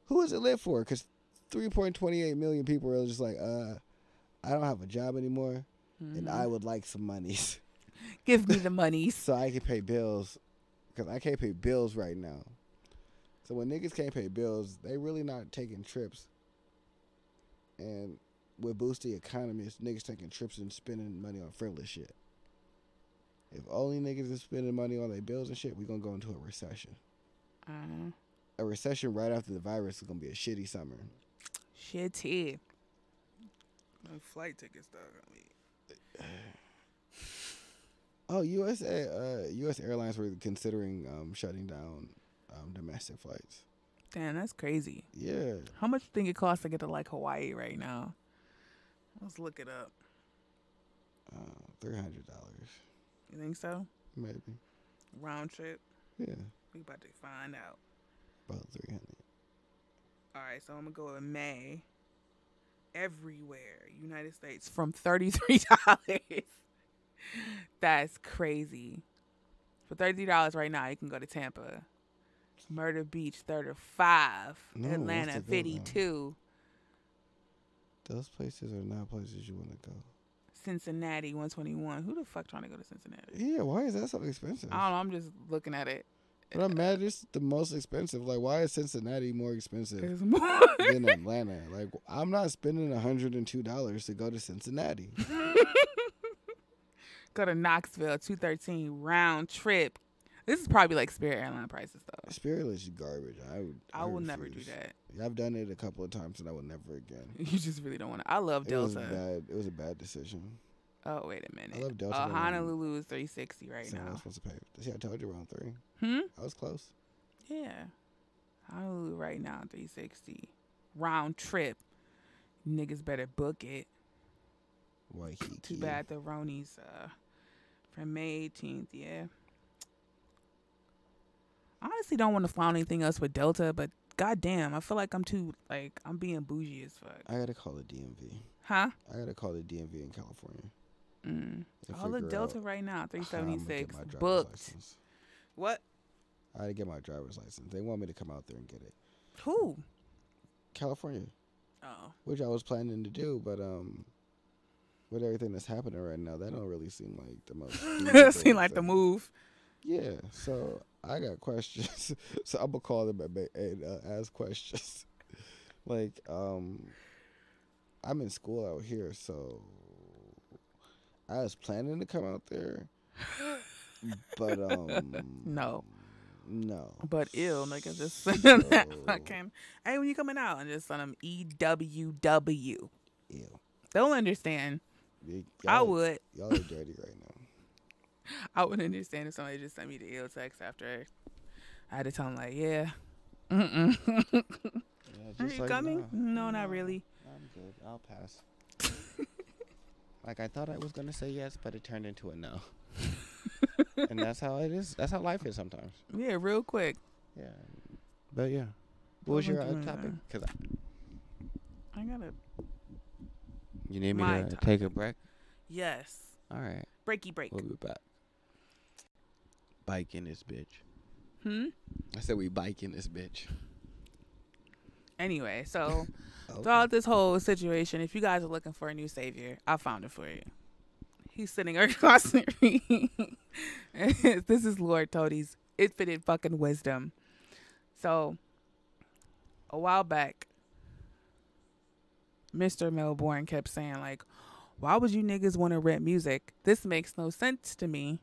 who is it lit for? Because 3.28 million people are just like, I don't have a job anymore, and I would like some monies. Give me the monies. So I can pay bills, because I can't pay bills right now. So when niggas can't pay bills, they really not taking trips. And with boost the economy, it's niggas taking trips and spending money on frivolous shit. If only niggas is spending money on their bills and shit, we gonna go into a recession. A recession right after the virus is gonna be a shitty summer. Shitty. No flight tickets though. Oh, U.S. Airlines were considering shutting down domestic flights. Damn, that's crazy. Yeah. How much do you think it costs to get to like Hawaii right now? Let's look it up. $300. You think so? Maybe. Round trip? Yeah. We about to find out. About 300. All right, so I'm gonna go in May. Everywhere, United States, from $33. That's crazy. For $33 right now, you can go to Tampa. Myrtle Beach, 35. No, Atlanta, what's the good one? 52. Those places are not places you want to go. Cincinnati, 121. Who the fuck trying to go to Cincinnati? Yeah, why is that so expensive? I don't know. I'm just looking at it. But I'm mad it's the most expensive. Like, why is Cincinnati more expensive It's more. than Atlanta? Like, I'm not spending $102 to go to Cincinnati. Go to Knoxville, 213 round trip. This is probably like Spirit Airline prices though. Spirit is garbage. I will never refuse. do that. I've done it a couple of times and I will never again. You just really don't want to. I love Delta. It was a bad decision. Oh, wait a minute. I love Delta. Honolulu is 360 right So I now. was supposed to pay. See, I told you around 3. I was close. Yeah. Honolulu right now, 360. Round trip. Niggas better book it. Waikiki. Too bad the Ronies from May 18th, yeah. I honestly don't want to fly on anything else with Delta, but goddamn, I feel like I'm being bougie as fuck. I gotta call the DMV. Huh? I gotta call the DMV in California. All the Delta right now, 376. Booked. Booked. License. What? I had to get my driver's license. They want me to come out there and get it. Who? California. Oh. Which I was planning to do, but with everything that's happening right now, that don't really seem like the most. Seem like the move. Yeah, so I got questions. So I'm gonna call them and ask questions. Like, I'm in school out here, so I was planning to come out there, but No. no. But ew, like I just send them that So fucking. Hey, when you coming out, and just send them EWW. ew. They'll understand. I would. Y'all are dirty right now. I would understand if somebody just sent me the ill text after I had to tell them like, yeah. Mm-mm. Yeah, Are just you like, coming? No, not no, really. I'm good. I'll pass. Like I thought I was gonna say yes, but it turned into a no. And that's how it is. That's how life is sometimes. Yeah, real quick. Yeah. But yeah. What was your topic? Cause I gotta. you need me My to topic. take a break. Yes. All right. Breaky break. We'll be back. Bike in this bitch. I said we bike in this bitch. Anyway, so Okay. throughout this whole situation, if you guys are looking for a new savior, I found it for you. He's sitting across from me. This is Lord Tody's infinite fucking wisdom. So, a while back, Mr. Melbourne kept saying, like, why would you niggas want to rent music? This makes no sense to me.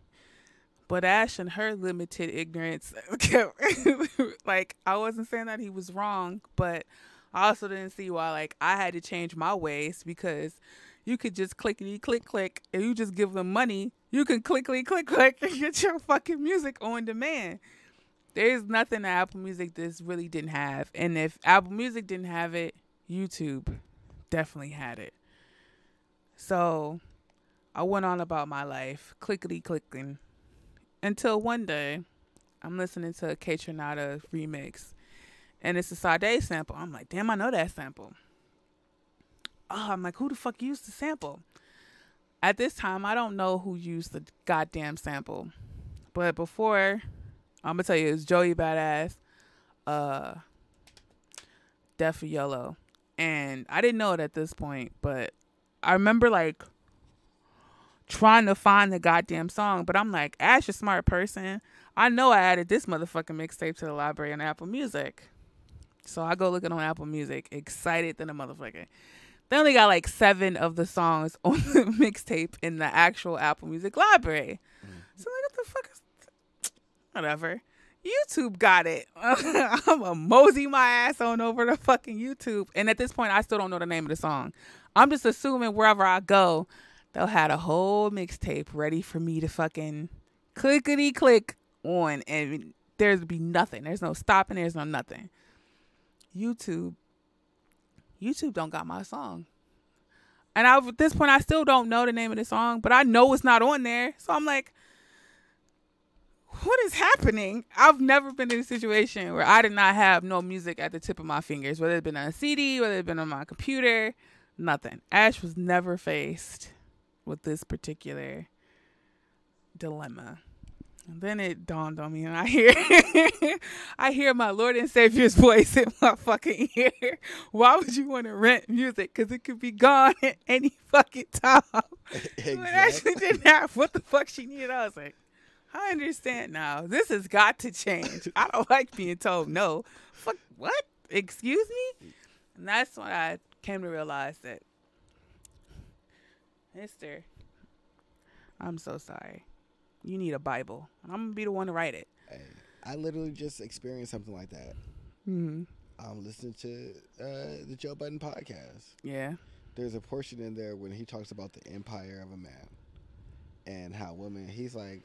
But Ash and her limited ignorance kept, like, I wasn't saying that he was wrong, but I also didn't see why, like, I had to change my ways, because you could just clickety click click, and you just give them money. You can clickety click click and get your fucking music on demand. There's nothing that Apple Music this really didn't have. And if Apple Music didn't have it, YouTube definitely had it. So I went on about my life, clickety clicking, until one day I'm listening to a K Tronada remix, and it's a Sade sample. I'm like, damn, I know that sample. Oh, I'm like, who the fuck used the sample? At this time, I don't know who used the goddamn sample. But before, I'm going to tell you, it's Joey Badass, Deaf for Yellow. And I didn't know it at this point, but I remember, like, trying to find the goddamn song. But I'm like, Ash, a smart person. I know I added this motherfucking mixtape to the library on Apple Music. So I go looking on Apple Music, excited than a motherfucker. They only got like 7 of the songs on the mixtape in the actual Apple Music library. So I'm like, what the fuck is... Whatever. YouTube got it. I'm a mosey my ass on over to fucking YouTube. And at this point, I still don't know the name of the song. I'm just assuming wherever I go, they'll have a whole mixtape ready for me to fucking clickety click on. And there'd be nothing. There's no stopping. There's no nothing. YouTube don't got my song. And at this point, I still don't know the name of the song, but I know it's not on there. So I'm like, what is happening? I've never been in a situation where I did not have no music at the tip of my fingers, whether it's been on a CD, whether it's been on my computer, nothing. Ash was never faced with this particular dilemma. And then it dawned on me, and I hear my Lord and Savior's voice in my fucking ear. Why would you want to rent music? Because it could be gone at any fucking time. Exactly. When Ashley didn't have what the fuck she needed, I was like, I understand now. This has got to change. I don't like being told no. Fuck, what? Excuse me? And that's when I came to realize that, Mister, I'm so sorry. You need a Bible. And I'm going to be the one to write it. Hey, I literally just experienced something like that. Mm-hmm. I'm listening to the Joe Budden podcast. Yeah. There's a portion in there when he talks about the empire of a man and how he's like,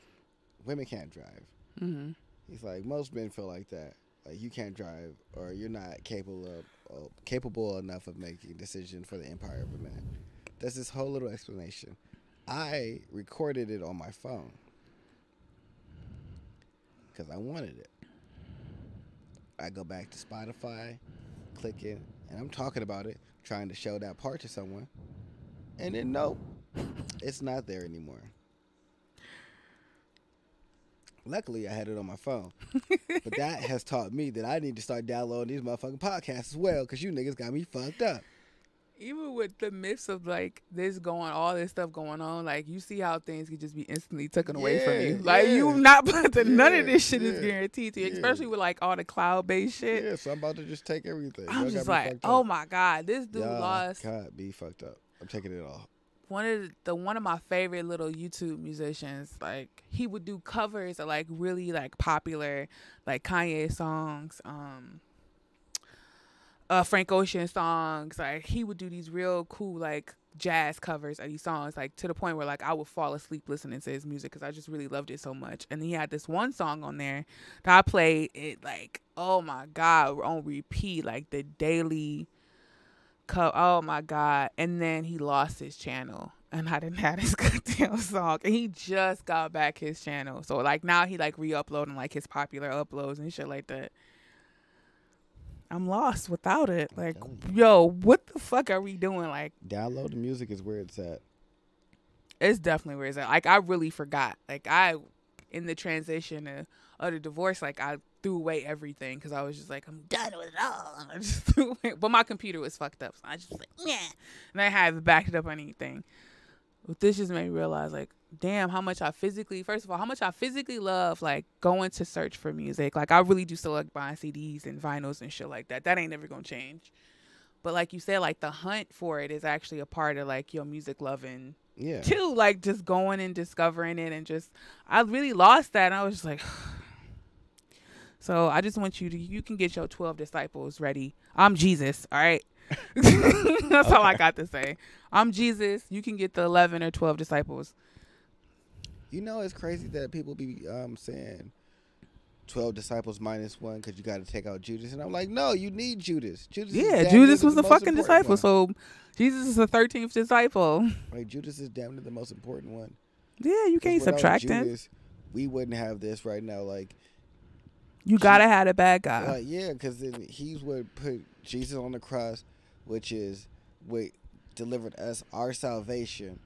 women can't drive. Mm-hmm. He's like, most men feel like that. Like, you can't drive or you're not capable enough of making a decision for the empire of a man. That's this whole little explanation. I recorded it on my phone because I wanted it. I go back to Spotify, click it, and I'm talking about it, trying to show that part to someone. And then, nope, it's not there anymore. Luckily, I had it on my phone. But that has taught me that I need to start downloading these motherfucking podcasts as well, because you niggas got me fucked up. even with the myths of like this going, all this stuff going on, like you see how things can just be instantly taken away from you. Like you not none of this shit is guaranteed to you, especially with like all the cloud based shit. Yeah, so I'm about to just take everything. I'm just like, oh my god, this dude lost. God, be fucked up. I'm taking it all. One of my favorite little YouTube musicians, like he would do covers of like really like popular like Kanye songs, Frank Ocean songs. Like he would do these real cool like jazz covers of these songs, like to the point where like I would fall asleep listening to his music because I just really loved it so much. And he had this one song on there that I played it like, oh my god, on repeat, like the daily. Oh my god. And then he lost his channel and I didn't have his goddamn song, and he just got back his channel, so like now he like re-uploading like his popular uploads and shit like that. I'm lost without it. Like, yo, what the fuck are we doing? Like, download the music is where it's at. It's definitely where it's at. Like, I really forgot. Like, in the transition of the divorce, like, I threw away everything because I was just like, I'm done with it all. And I just threw away. But my computer was fucked up, so I just was like, yeah. And I haven't backed it up or anything. But this just made me realize, like, damn, how much I physically love, like, going to search for music. Like, I really do still like buying CDs and vinyls and shit like that. That ain't never gonna change. But like you said, like, the hunt for it is actually a part of, like, your music loving, too. Like, just going and discovering it and just, I really lost that. And I was just like, so I just want you can get your 12 disciples ready. I'm Jesus, all right? That's all I got to say. I'm Jesus. You can get the 11 or 12 disciples. You know, it's crazy that people be saying 12 disciples minus one because you got to take out Judas. And I'm like, no, you need Judas. Judas was the fucking disciple. One. So Jesus is the 13th disciple. Like, Judas is damn near the most important one. Yeah, you can't subtract him. We wouldn't have this right now. Like, you got to have a bad guy. Yeah, because he's what put Jesus on the cross, which is what delivered us our salvation.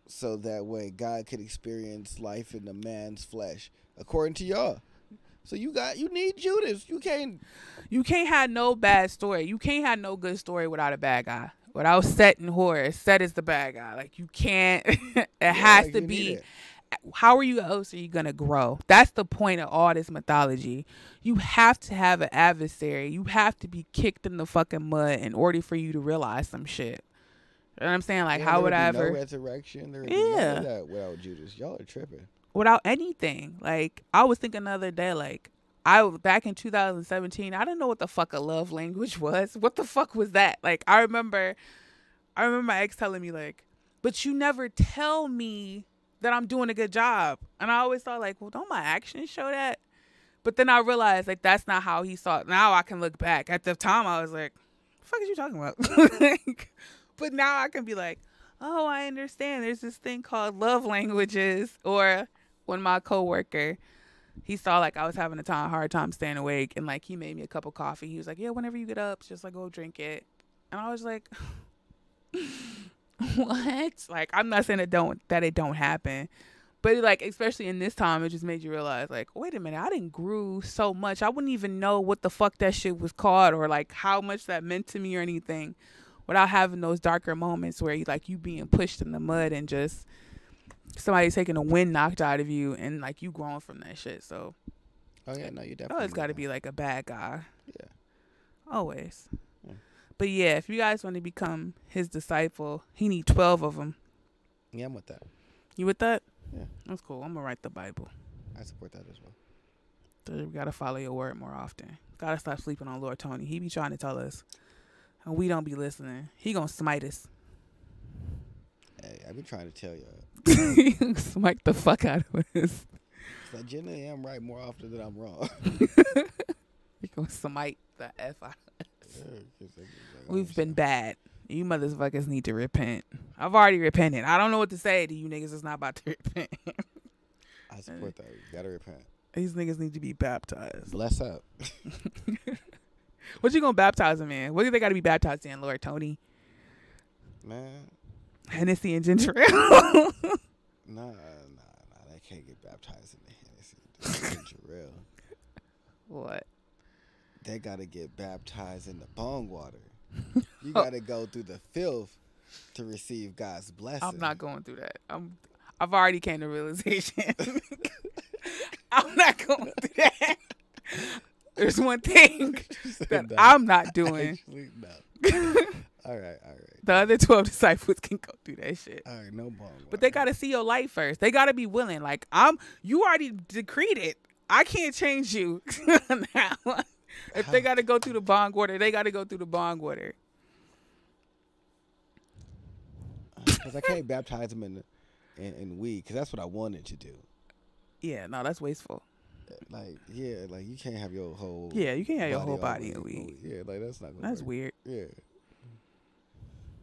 So that way God could experience life in the man's flesh, according to y'all. So you need Judas. You can't have no bad story. You can't have no good story without a bad guy. Without Set and Horus. Set is the bad guy. Like, you can't. It has to be. How are you gonna grow? That's the point of all this mythology. You have to have an adversary. You have to be kicked in the fucking mud in order for you to realize some shit. You know what I'm saying? Like, how would I ever? No resurrection. There would be none of that without Judas. Y'all are tripping. Without anything. Like, I was thinking the other day, like, back in 2017, I didn't know what the fuck a love language was. What the fuck was that? Like, I remember my ex telling me, like, but you never tell me that I'm doing a good job. And I always thought, like, well, don't my actions show that? But then I realized, like, that's not how he saw it. Now I can look back. At the time, I was like, what the fuck are you talking about? Like, but now I can be like, oh, I understand. There's this thing called love languages. Or when my coworker, he saw like I was having a hard time staying awake, and like he made me a cup of coffee. He was like, yeah, whenever you get up, just like go drink it. And I was like, what? Like, I'm not saying that it don't happen, but like, especially in this time, it just made you realize, like, wait a minute, I didn't grew so much. I wouldn't even know what the fuck that shit was called, or like how much that meant to me or anything, without having those darker moments where you being pushed in the mud and just somebody taking the wind knocked out of you and like you growing from that shit. So, oh yeah, no, you definitely. Always got to be like a bad guy. Yeah. Always. Yeah. But yeah, if you guys want to become his disciple, he need 12 of them. Yeah, I'm with that. You with that? Yeah. That's cool. I'm gonna write the Bible. I support that as well. So we gotta follow your word more often. Gotta stop sleeping on Lord Tony. He be trying to tell us, and we don't be listening. He gonna smite us. Hey, I be trying to tell y'all. Smite the fuck out of us. I generally am right more often than I'm wrong. He gonna smite the F out of us. Yeah, we've been bad. You motherfuckers need to repent. I've already repented. I don't know what to say to you niggas that's not about to repent. I support that. You gotta repent. These niggas need to be baptized. Bless up. What you gonna baptize them in? What do they gotta be baptized in, Lord Tony? Man. Hennessy and ginger ale. Nah. They can't get baptized in the Hennessy and ginger ale. What? They gotta get baptized in the bong water. You gotta go through the filth to receive God's blessing. I'm not going through that. I've already came to realization. I'm not going through that. There's one thing that No. I'm not doing. Actually, no. All right. The other 12 disciples can go through that shit. All right, no bong. But they got to see your light first. They got to be willing. Like, you already decreed it. I can't change you. Now, if they got to go through the bong water, they got to go through the bong water. Because I can't baptize them in weed, because that's what I wanted to do. Yeah, no, that's wasteful. Like, yeah, like you can't have your whole You can't have your whole body in weed. Yeah, like that's not gonna That's work. weird. Yeah.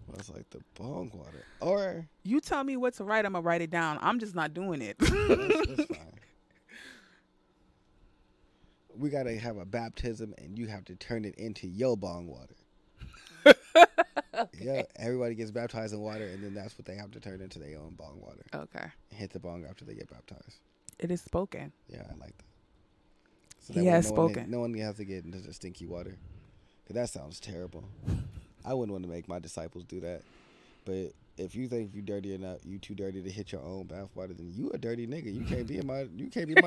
Well, it's like the bong water. Or You tell me what to write, I'm going to write it down. I'm just not doing it. that's fine. We gotta have a baptism and you have to turn it into your bong water. Okay. Yeah, everybody gets baptized in water and then that's what they have to turn into their own bong water. Okay. And hit the bong after they get baptized. It is spoken. Yeah, I like that. So He way has no spoken. no one has to get into the stinky water. Cause that sounds terrible. I wouldn't want to make my disciples do that. But if you think you dirty enough, you too dirty to hit your own bath water, then you a dirty nigga. You can't be my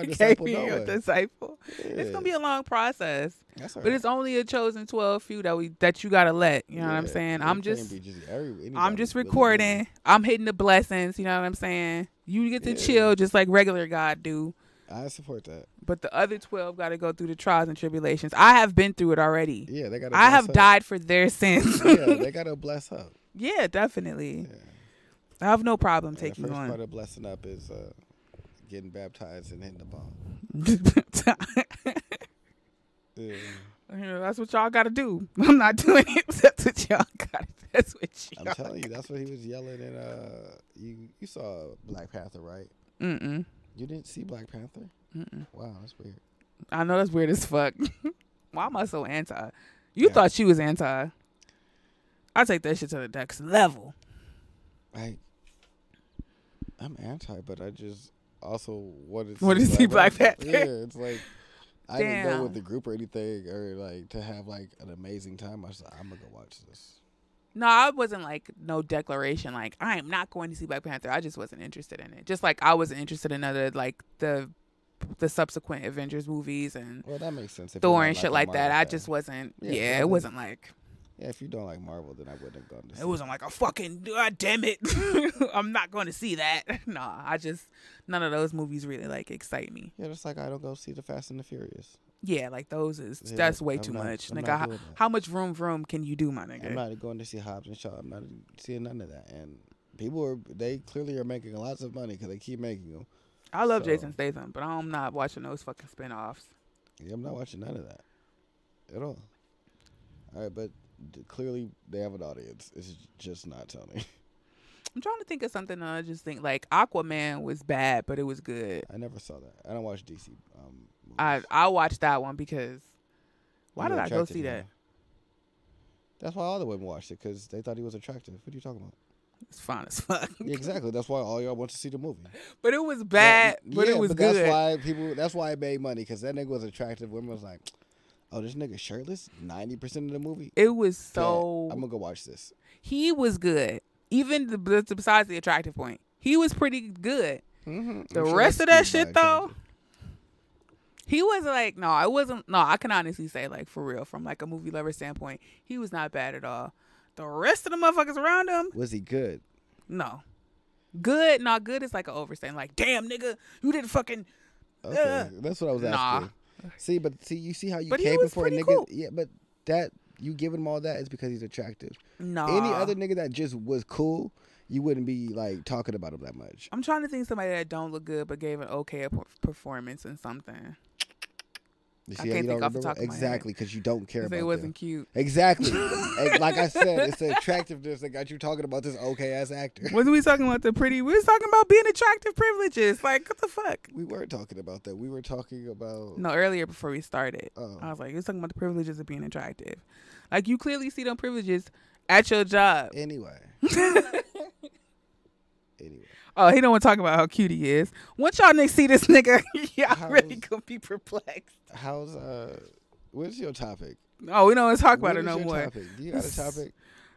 disciple. Can't be your disciple. Yeah. It's gonna be a long process, That's all but right. it's only a chosen 12 few that you gotta let. You know what I'm saying? I'm just recording. I'm hitting the blessings. You know what I'm saying? You get to chill just like regular God do. I support that. But the other 12 got to go through the trials and tribulations. I have been through it already. Yeah, they got. I have died for their sins. Yeah, they got to bless up. Yeah, definitely. Yeah. I have no problem And taking the first on. part of blessing up is getting baptized and hitting the bomb. Yeah. You know, that's what y'all got to do. I'm not doing it. That's what y'all got. That's what y'all. I'm telling you, that's what he was yelling. And you saw Black Panther, right? Mm-mm. You didn't see Black Panther? Mm-mm. Wow, that's weird. I know that's weird as fuck. Why am I so anti? You thought she was anti. I take that shit to the next level. I'm anti, but I just also wanted to see Black Panther. Yeah, it's like I didn't Damn. go with the group or anything, or like to have like an amazing time. I was like, I'm gonna go watch this. No, I wasn't like no declaration like I am not going to see Black Panther. I just wasn't interested in it. Just like I wasn't interested in other like the subsequent Avengers movies and Well, that makes sense. If Thor you're and not shit a like that. Marvel I fan. just wasn't. Yeah, Yeah, well, it wasn't like. Yeah, if you don't like Marvel, then I wouldn't have gone to see It wasn't like a fucking God damn it. I'm not going to see that. Nah, none of those movies really like excite me. Yeah, just like I don't go see the Fast and the Furious. Yeah, like those Yeah, that's way I'm too not- much. I'm Nigga, not doing that. how much vroom can you do, my nigga? I'm not going to see Hobbs and Shaw. I'm not seeing none of that. And they clearly are making lots of money because they keep making them. I love So- Jason Statham, but I'm not watching those fucking spinoffs. Yeah, I'm not watching none of that at all. All right, but clearly they have an audience. It's just not telling. I'm trying to think of something that I just think like Aquaman was bad, but it was good. I never saw that. I don't watch DC. Movies. I watched that one because why You're did I go attracted see to that? him. That's why all the women watched it, because they thought he was attractive. What are you talking about? It's fine as fuck. Yeah, exactly. That's why all y'all went to see the movie. But it was bad, but it was but good. That's why it made money, because that nigga was attractive. Women was like, oh, this nigga shirtless 90% of the movie. It was so. I'm gonna go watch this. He was good, even besides the attractive point. He was pretty good. Mm-hmm. The rest of that shit though, he was like, no, it wasn't. No, I can honestly say, like, for real, from like a movie lover standpoint, he was not bad at all. The rest of the motherfuckers around him, Was he good? no. Good, not good is like an overstatement. Like, damn, nigga, you didn't fucking. Okay, that's what I was Nah. asking. You see how you But he came was before a pretty nigga. cool. Yeah, but that you give him all that is because he's attractive. No. Any other nigga that just was cool, you wouldn't be like talking about him that much. I'm trying to think of somebody that don't look good but gave an okay performance in something. You I see how can't you think don't off the remember? top of my head. Exactly, because you don't care Because about it them. wasn't cute. Exactly. And like I said, it's the attractiveness that got you talking about this okay ass actor. Wasn't we talking about we was talking about being attractive privileges. Like, what the fuck? We weren't talking about that. We were talking about No, earlier before we started. Oh. I was like, you're talking about the privileges of being attractive. Like, you clearly see them privileges at your job. anyway. Anyway. Oh, he don't want to talk about how cute he is. Once y'all niggas see this nigga, y'all really gonna be perplexed. What's your topic? Oh, we don't want to talk about What it is no your more. topic? Do you got a topic?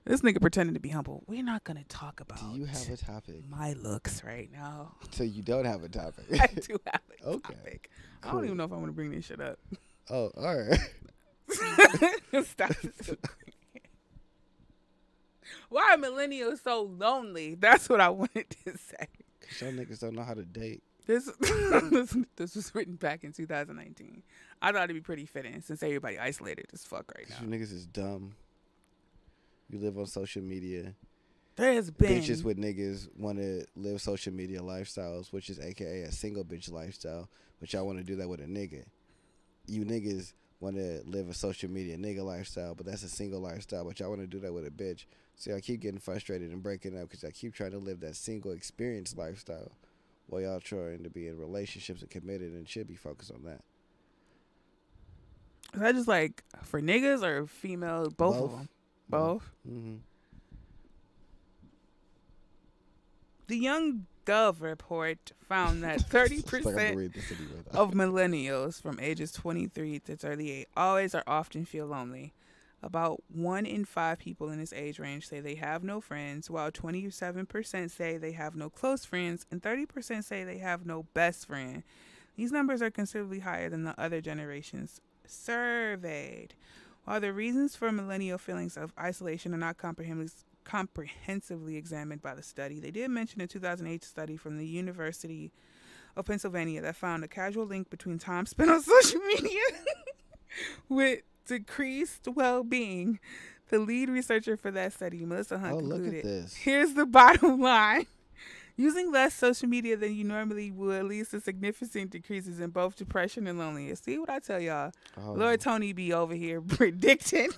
This nigga pretending to be humble. We're not gonna talk about. Do you have a topic? My looks right now. So you don't have a topic. I do have a Okay. topic. Cool. I don't even know if I'm gonna bring this shit up. Oh, all right. Stop. Why are millennials so lonely? That's what I wanted to say. Some niggas don't know how to date. This was written back in 2019. I thought it'd be pretty fitting since everybody isolated as fuck right You now. niggas is dumb. You live on social media. There has been Bitches with niggas want to live social media lifestyles, which is AKA a single bitch lifestyle, but y'all want to do that with a nigga. You niggas want to live a social media nigga lifestyle, but that's a single lifestyle, but y'all want to do that with a bitch. So y'all keep getting frustrated and breaking up because y'all keep trying to live that single experience lifestyle while y'all trying to be in relationships and committed and should be focused on that. Is that just like for niggas or female? Both of them. Both. Mm-hmm. The Young Gov report found that 30% of millennials from ages 23 to 38 always or often feel lonely. About 1 in 5 people in this age range say they have no friends, while 27% say they have no close friends, and 30% say they have no best friend. These numbers are considerably higher than the other generations surveyed. While the reasons for millennial feelings of isolation are not comprehensively examined by the study, they did mention a 2008 study from the University of Pennsylvania that found a causal link between time spent on social media with decreased well-being. The lead researcher for that study, Melissa Hunt, concluded, look at this. Here's the bottom line. Using less social media than you normally would leads to significant decreases in both depression and loneliness. See what I tell y'all? Lord Tony be over here predicting.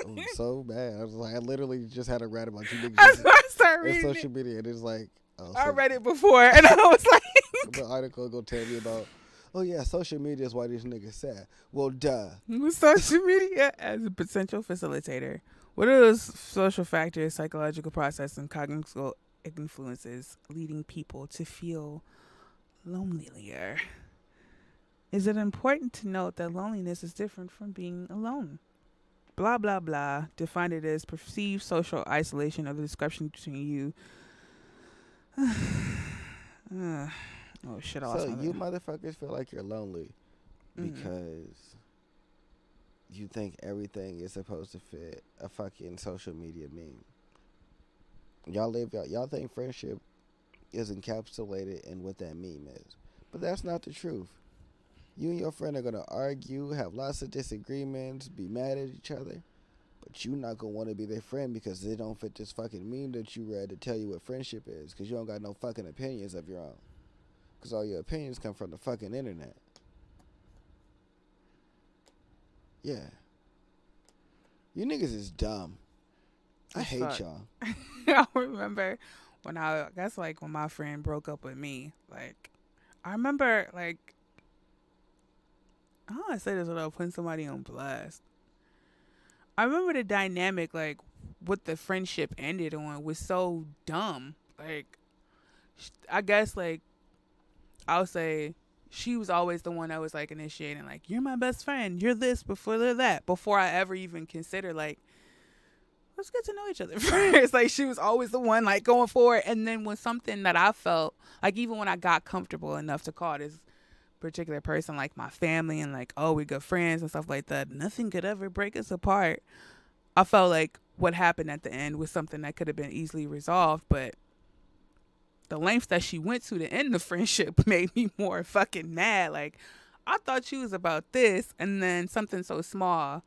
I'm so bad. I was like, I literally just had a rant about you niggas. I started reading social media, and it's like, I read it before, and I was like, the article gonna tell me about, oh yeah, social media is why these niggas sad. Well, duh. Social media as a potential facilitator. What are those social factors, psychological process, and cognitive influences leading people to feel lonelier? Is it important to note that loneliness is different from being alone? Blah, blah, blah. Defined it as perceived social isolation or the discrepancy between you. Oh, shit. So you motherfuckers feel like you're lonely because you think everything is supposed to fit a fucking social media meme. Y'all think friendship is encapsulated in what that meme is. But that's not the truth. You and your friend are going to argue, have lots of disagreements, be mad at each other. But you're not going to want to be their friend because they don't fit this fucking meme that you read to tell you what friendship is. Because you don't got no fucking opinions of your own. Because all your opinions come from the fucking internet. Yeah. You niggas is dumb. I hate y'all. I remember when when my friend broke up with me, like, I remember, like, I don't want to say this without putting somebody on blast. I remember the dynamic, like, what the friendship ended on was so dumb. Like, I guess, like, I'll say she was always the one that was, like, initiating, like, you're my best friend, you're this, before they're that, before I ever even consider, like, let's get to know each other first. Like, she was always the one, like, going forward. And then when something that I felt, like, even when I got comfortable enough to call this particular person, like, my family, and, like, oh, we're good friends and stuff like that, nothing could ever break us apart. I felt like what happened at the end was something that could have been easily resolved, but the lengths that she went to end the friendship made me more fucking mad. Like, I thought you was about this, and then something so small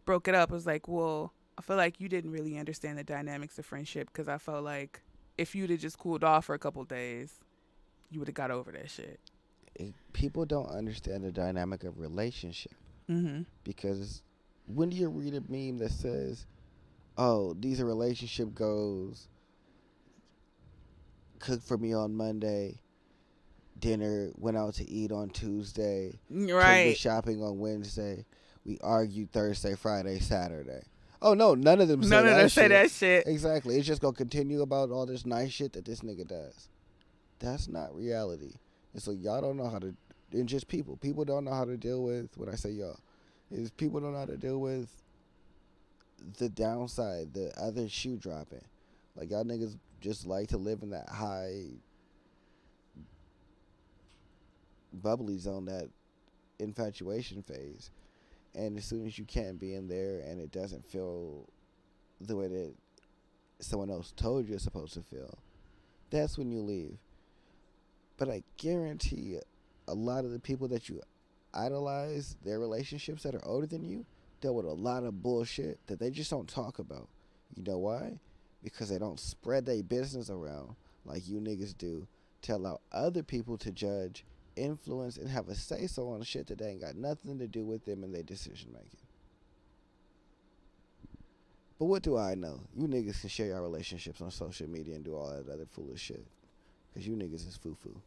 broke it up. It was like, well, I feel like you didn't really understand the dynamics of friendship, because I felt like if you'd have just cooled off for a couple of days, you would have got over that shit. People don't understand the dynamic of relationship. Mm-hmm. Because when do you read a meme that says, oh, these are relationship goals, cook for me on Monday, dinner, went out to eat on Tuesday, right, took me shopping on Wednesday, we argued Thursday, Friday, Saturday. Oh, no, none of them say that shit. Exactly. It's just going to continue about all this nice shit that this nigga does. That's not reality. And so y'all don't know how to, and just people don't know how to deal with, when I say y'all, is people don't know how to deal with the downside, the other shoe dropping. Like y'all niggas just like to live in that high bubbly zone, that infatuation phase. And as soon as you can't be in there and it doesn't feel the way that someone else told you it's supposed to feel, that's when you leave. But I guarantee a lot of the people that you idolize, their relationships that are older than you, dealt with a lot of bullshit that they just don't talk about. You know why? Because they don't spread their business around like you niggas do to allow other people to judge, influence, and have a say so on shit that they ain't got nothing to do with them and their decision making. But what do I know? You niggas can share your relationships on social media and do all that other foolish shit. Because you niggas is foo-foo.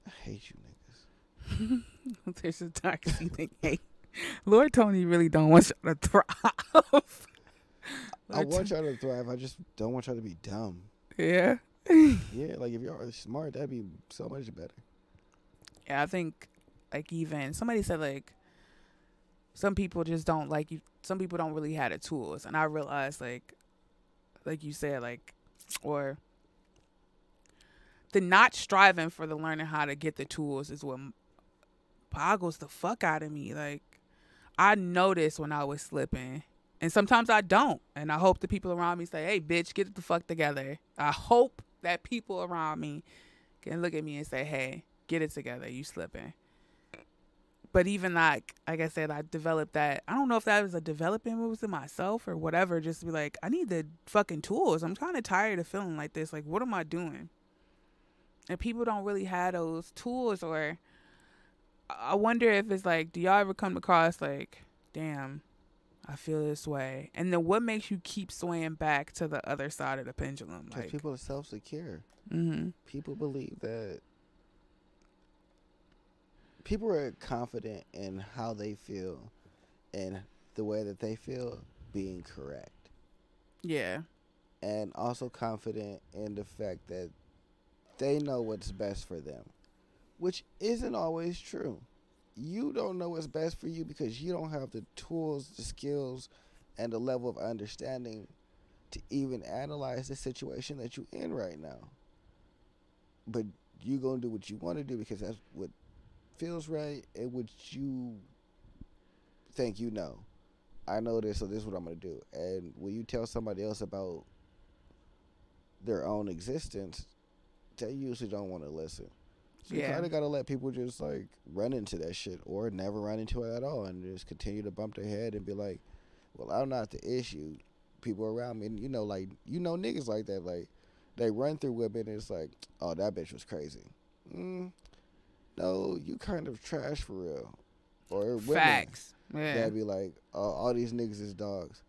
I hate you niggas. There's a toxic thing. Hey, Lord Tony really don't want y'all to thrive. I want y'all to thrive. I just don't want y'all to be dumb. Yeah. Yeah, like if y'all are smart, that'd be so much better. Yeah, I think, like, even somebody said, like, some people just don't like you. Some people don't really have the tools. And I realized, like you said, like, or the not striving for the learning how to get the tools is what boggles the fuck out of me. Like, I noticed when I was slipping, and sometimes I don't. And I hope the people around me say, hey, bitch, get it the fuck together. I hope that people around me can look at me and say, hey, get it together. You slipping. But even like I said, I developed that. I don't know if that was a developing moves in myself or whatever. Just to be like, I need the fucking tools. I'm kind of tired of feeling like this. Like, what am I doing? And people don't really have those tools. Or I wonder if it's like, do y'all ever come across like, damn, I feel this way. And then what makes you keep swaying back to the other side of the pendulum? Because Like, people are self-secure. mm-hmm. People believe that people are confident in how they feel and the way that they feel being correct. Yeah. And also confident in the fact that they know what's best for them, which isn't always true. You don't know what's best for you because you don't have the tools, the skills, and the level of understanding to even analyze the situation that you're in right now. But you gonna do what you want to do because that's what feels right and what you think you know. I know this, so this is what I'm gonna do. And when you tell somebody else about their own existence, they usually don't want to listen. So you kind of gotta let people just like run into that shit or never run into it at all, and just continue to bump their head and be like, "Well, I'm not the issue." People around me, and like niggas like that, like they run through women, and it's like, "Oh, that bitch was crazy." No, you kind of trash for real. Or women Facts. Yeah. that'd be like, "Oh, all these niggas is dogs."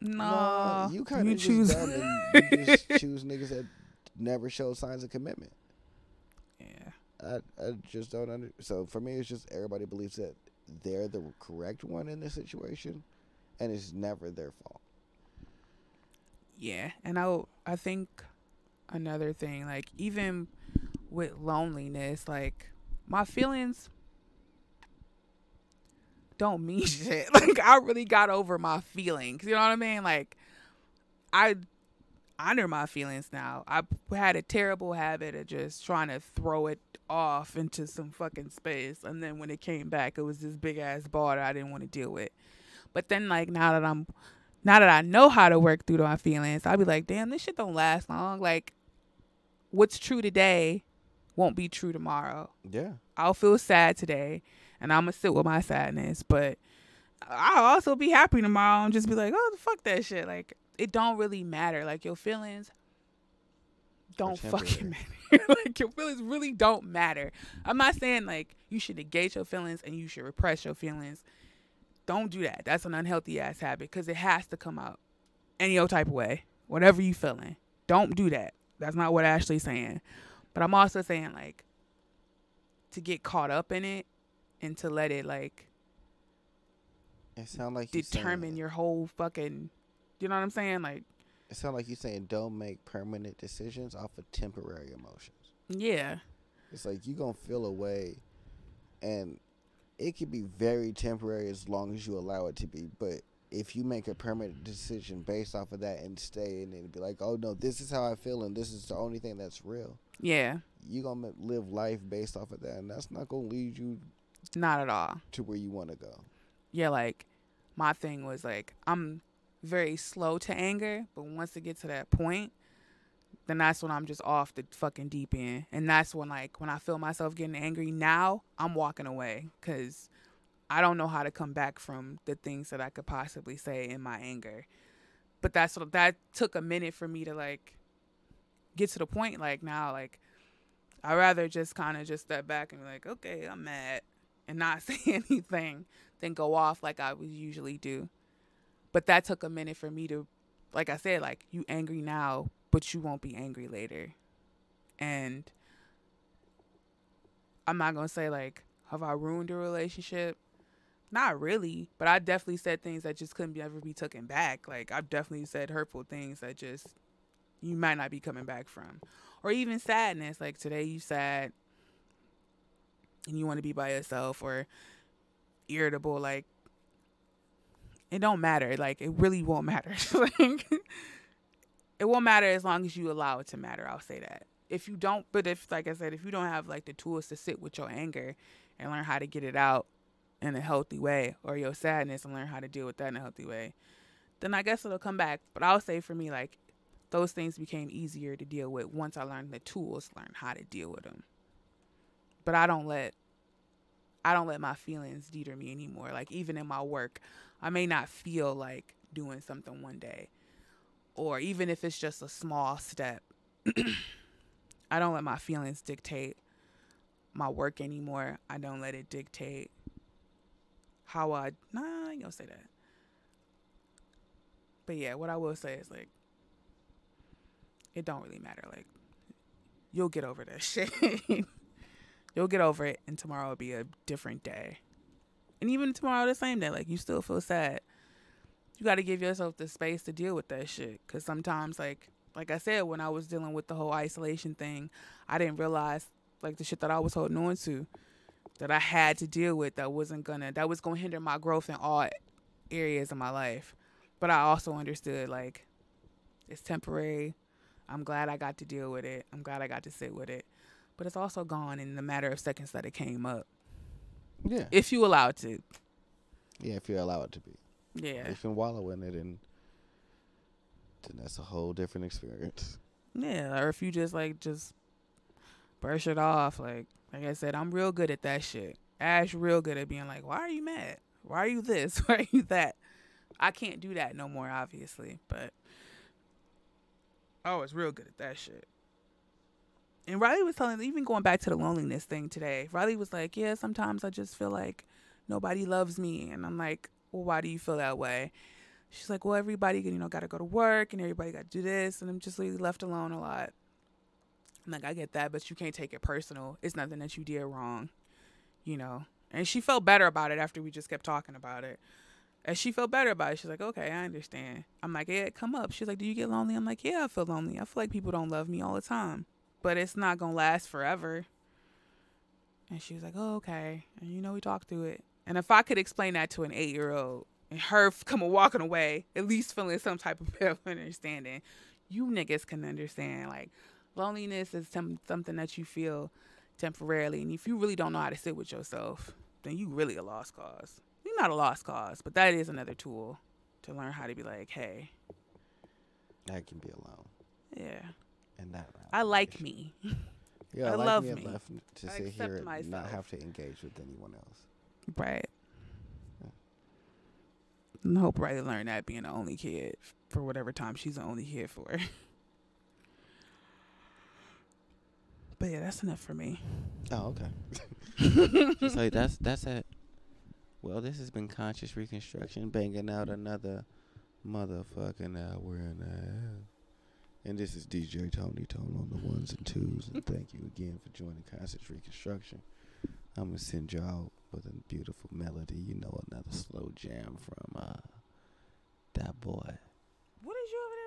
No, you kind of choose. just dumb, and you just choose niggas that never show signs of commitment. Yeah. I just don't understand. So for me, it's just everybody believes that they're the correct one in this situation, and it's never their fault. Yeah, and I think another thing, like even with loneliness, like my feelings don't mean shit. Like I really got over my feelings. You know what I mean? Like I honor my feelings now. I had a terrible habit of just trying to throw it off into some fucking space, and then when it came back, it was this big ass ball that I didn't want to deal with. But then, like now that I know how to work through my feelings, I'll be like, damn, this shit don't last long. Like, what's true today won't be true tomorrow. Yeah. I'll feel sad today, and I'm gonna sit with my sadness, but I'll also be happy tomorrow and just be like, oh, fuck that shit. Like, it don't really matter. Like, your feelings don't fucking matter. Like, your feelings really don't matter. I'm not saying, like, you should negate your feelings and you should repress your feelings. Don't do that. That's an unhealthy ass habit because it has to come out any old type of way. Whatever you feeling. Don't do that. That's not what Ashley's saying. But I'm also saying, like, to get caught up in it and to let it, like, it sound like determine your whole fucking, you know what I'm saying? Like, it sound like you saying don't make permanent decisions off of temporary emotions. Yeah. It's like you gonna feel a way, and it can be very temporary as long as you allow it to be. But if you make a permanent decision based off of that and stay and then be like, oh no, this is how I feel and this is the only thing that's real. Yeah. You gonna live life based off of that, and that's not gonna lead you Not at all. to where you want to go. Yeah, like my thing was like I'm very slow to anger, but once it gets to that point, then that's when I'm just off the fucking deep end. And that's when like when I feel myself getting angry now, I'm walking away cuz I don't know how to come back from the things that I could possibly say in my anger. But that took a minute for me to like get to the point like now like I'd rather just kind of just step back and be like, okay, I'm mad and not say anything than go off like I would usually do. But that took a minute for me to, like I said, like you angry now, but you won't be angry later. And I'm not going to say like, have I ruined a relationship? Not really, but I definitely said things that just couldn't ever be taken back. Like I've definitely said hurtful things that just you might not be coming back from. Or even sadness, like today you sad and you want to be by yourself, or irritable, like it don't matter. Like it really won't matter. Like it won't matter as long as you allow it to matter. I'll say that. If you don't, but if, like I said, if you don't have like the tools to sit with your anger and learn how to get it out in a healthy way, or your sadness and learn how to deal with that in a healthy way, then I guess it'll come back. But I'll say for me, like those things became easier to deal with once I learned the tools, learn how to deal with them. But I don't let my feelings deter me anymore. Like even in my work, I may not feel like doing something one day, or even if it's just a small step, I don't let my feelings dictate my work anymore. I don't let it dictate how I ain't gonna say that. But yeah, what I will say is like, it don't really matter. Like, you'll get over that shit. You'll get over it, and tomorrow will be a different day. And even tomorrow, the same day, like, you still feel sad. You got to give yourself the space to deal with that shit. Because sometimes, like I said, when I was dealing with the whole isolation thing, I didn't realize, like, the shit that I was holding on to, that I had to deal with, that was going to hinder my growth in all areas of my life. But I also understood, like, it's temporary. I'm glad I got to deal with it. I'm glad I got to sit with it. But it's also gone in the matter of seconds that it came up. Yeah. If you allow it to. Yeah, if you allow it to be. Yeah. If you can wallow in it, and then that's a whole different experience. Yeah, or if you just brush it off. Like I said, I'm real good at that shit. Ash real good at being like, why are you mad? Why are you this? Why are you that? I can't do that no more, obviously. But I was real good at that shit. And Riley was telling, even going back to the loneliness thing today, Riley was like, yeah, sometimes I just feel like nobody loves me. And I'm like, well, why do you feel that way? She's like, well, everybody, got to go to work and everybody got to do this. And I'm just really left alone a lot. I'm like, I get that, but you can't take it personal. It's nothing that you did wrong, And she felt better about it after we just kept talking about it. And she felt better about it. She's like, okay, I understand. I'm like, yeah, come up. She's like, do you get lonely? I'm like, yeah, I feel lonely. I feel like people don't love me all the time. But it's not going to last forever. And she was like, oh, okay. And, we talked through it. And if I could explain that to an 8-year-old and her coming walking away, at least feeling some type of bit of understanding, you niggas can understand. Like, loneliness is something that you feel temporarily. And if you really don't know how to sit with yourself, then you really a lost cause. You're not a lost cause, but that is another tool to learn how to be like, hey. I can be alone. Yeah. And that I like me. Yeah, I like love me me. enough to sit here and not have to engage with anyone else. Right. And I hope Riley learned that being the only kid for whatever time she's the only kid for. But yeah, that's enough for me. Oh, okay. So that's it. Well, this has been Conscious Reconstruction, banging out another motherfucking hour and a half. And this is DJ Tony Tone on the ones and twos. And thank you again for joining Conscious Reconstruction. I'm going to send you out with a beautiful melody. Another slow jam from that boy. What is you over there?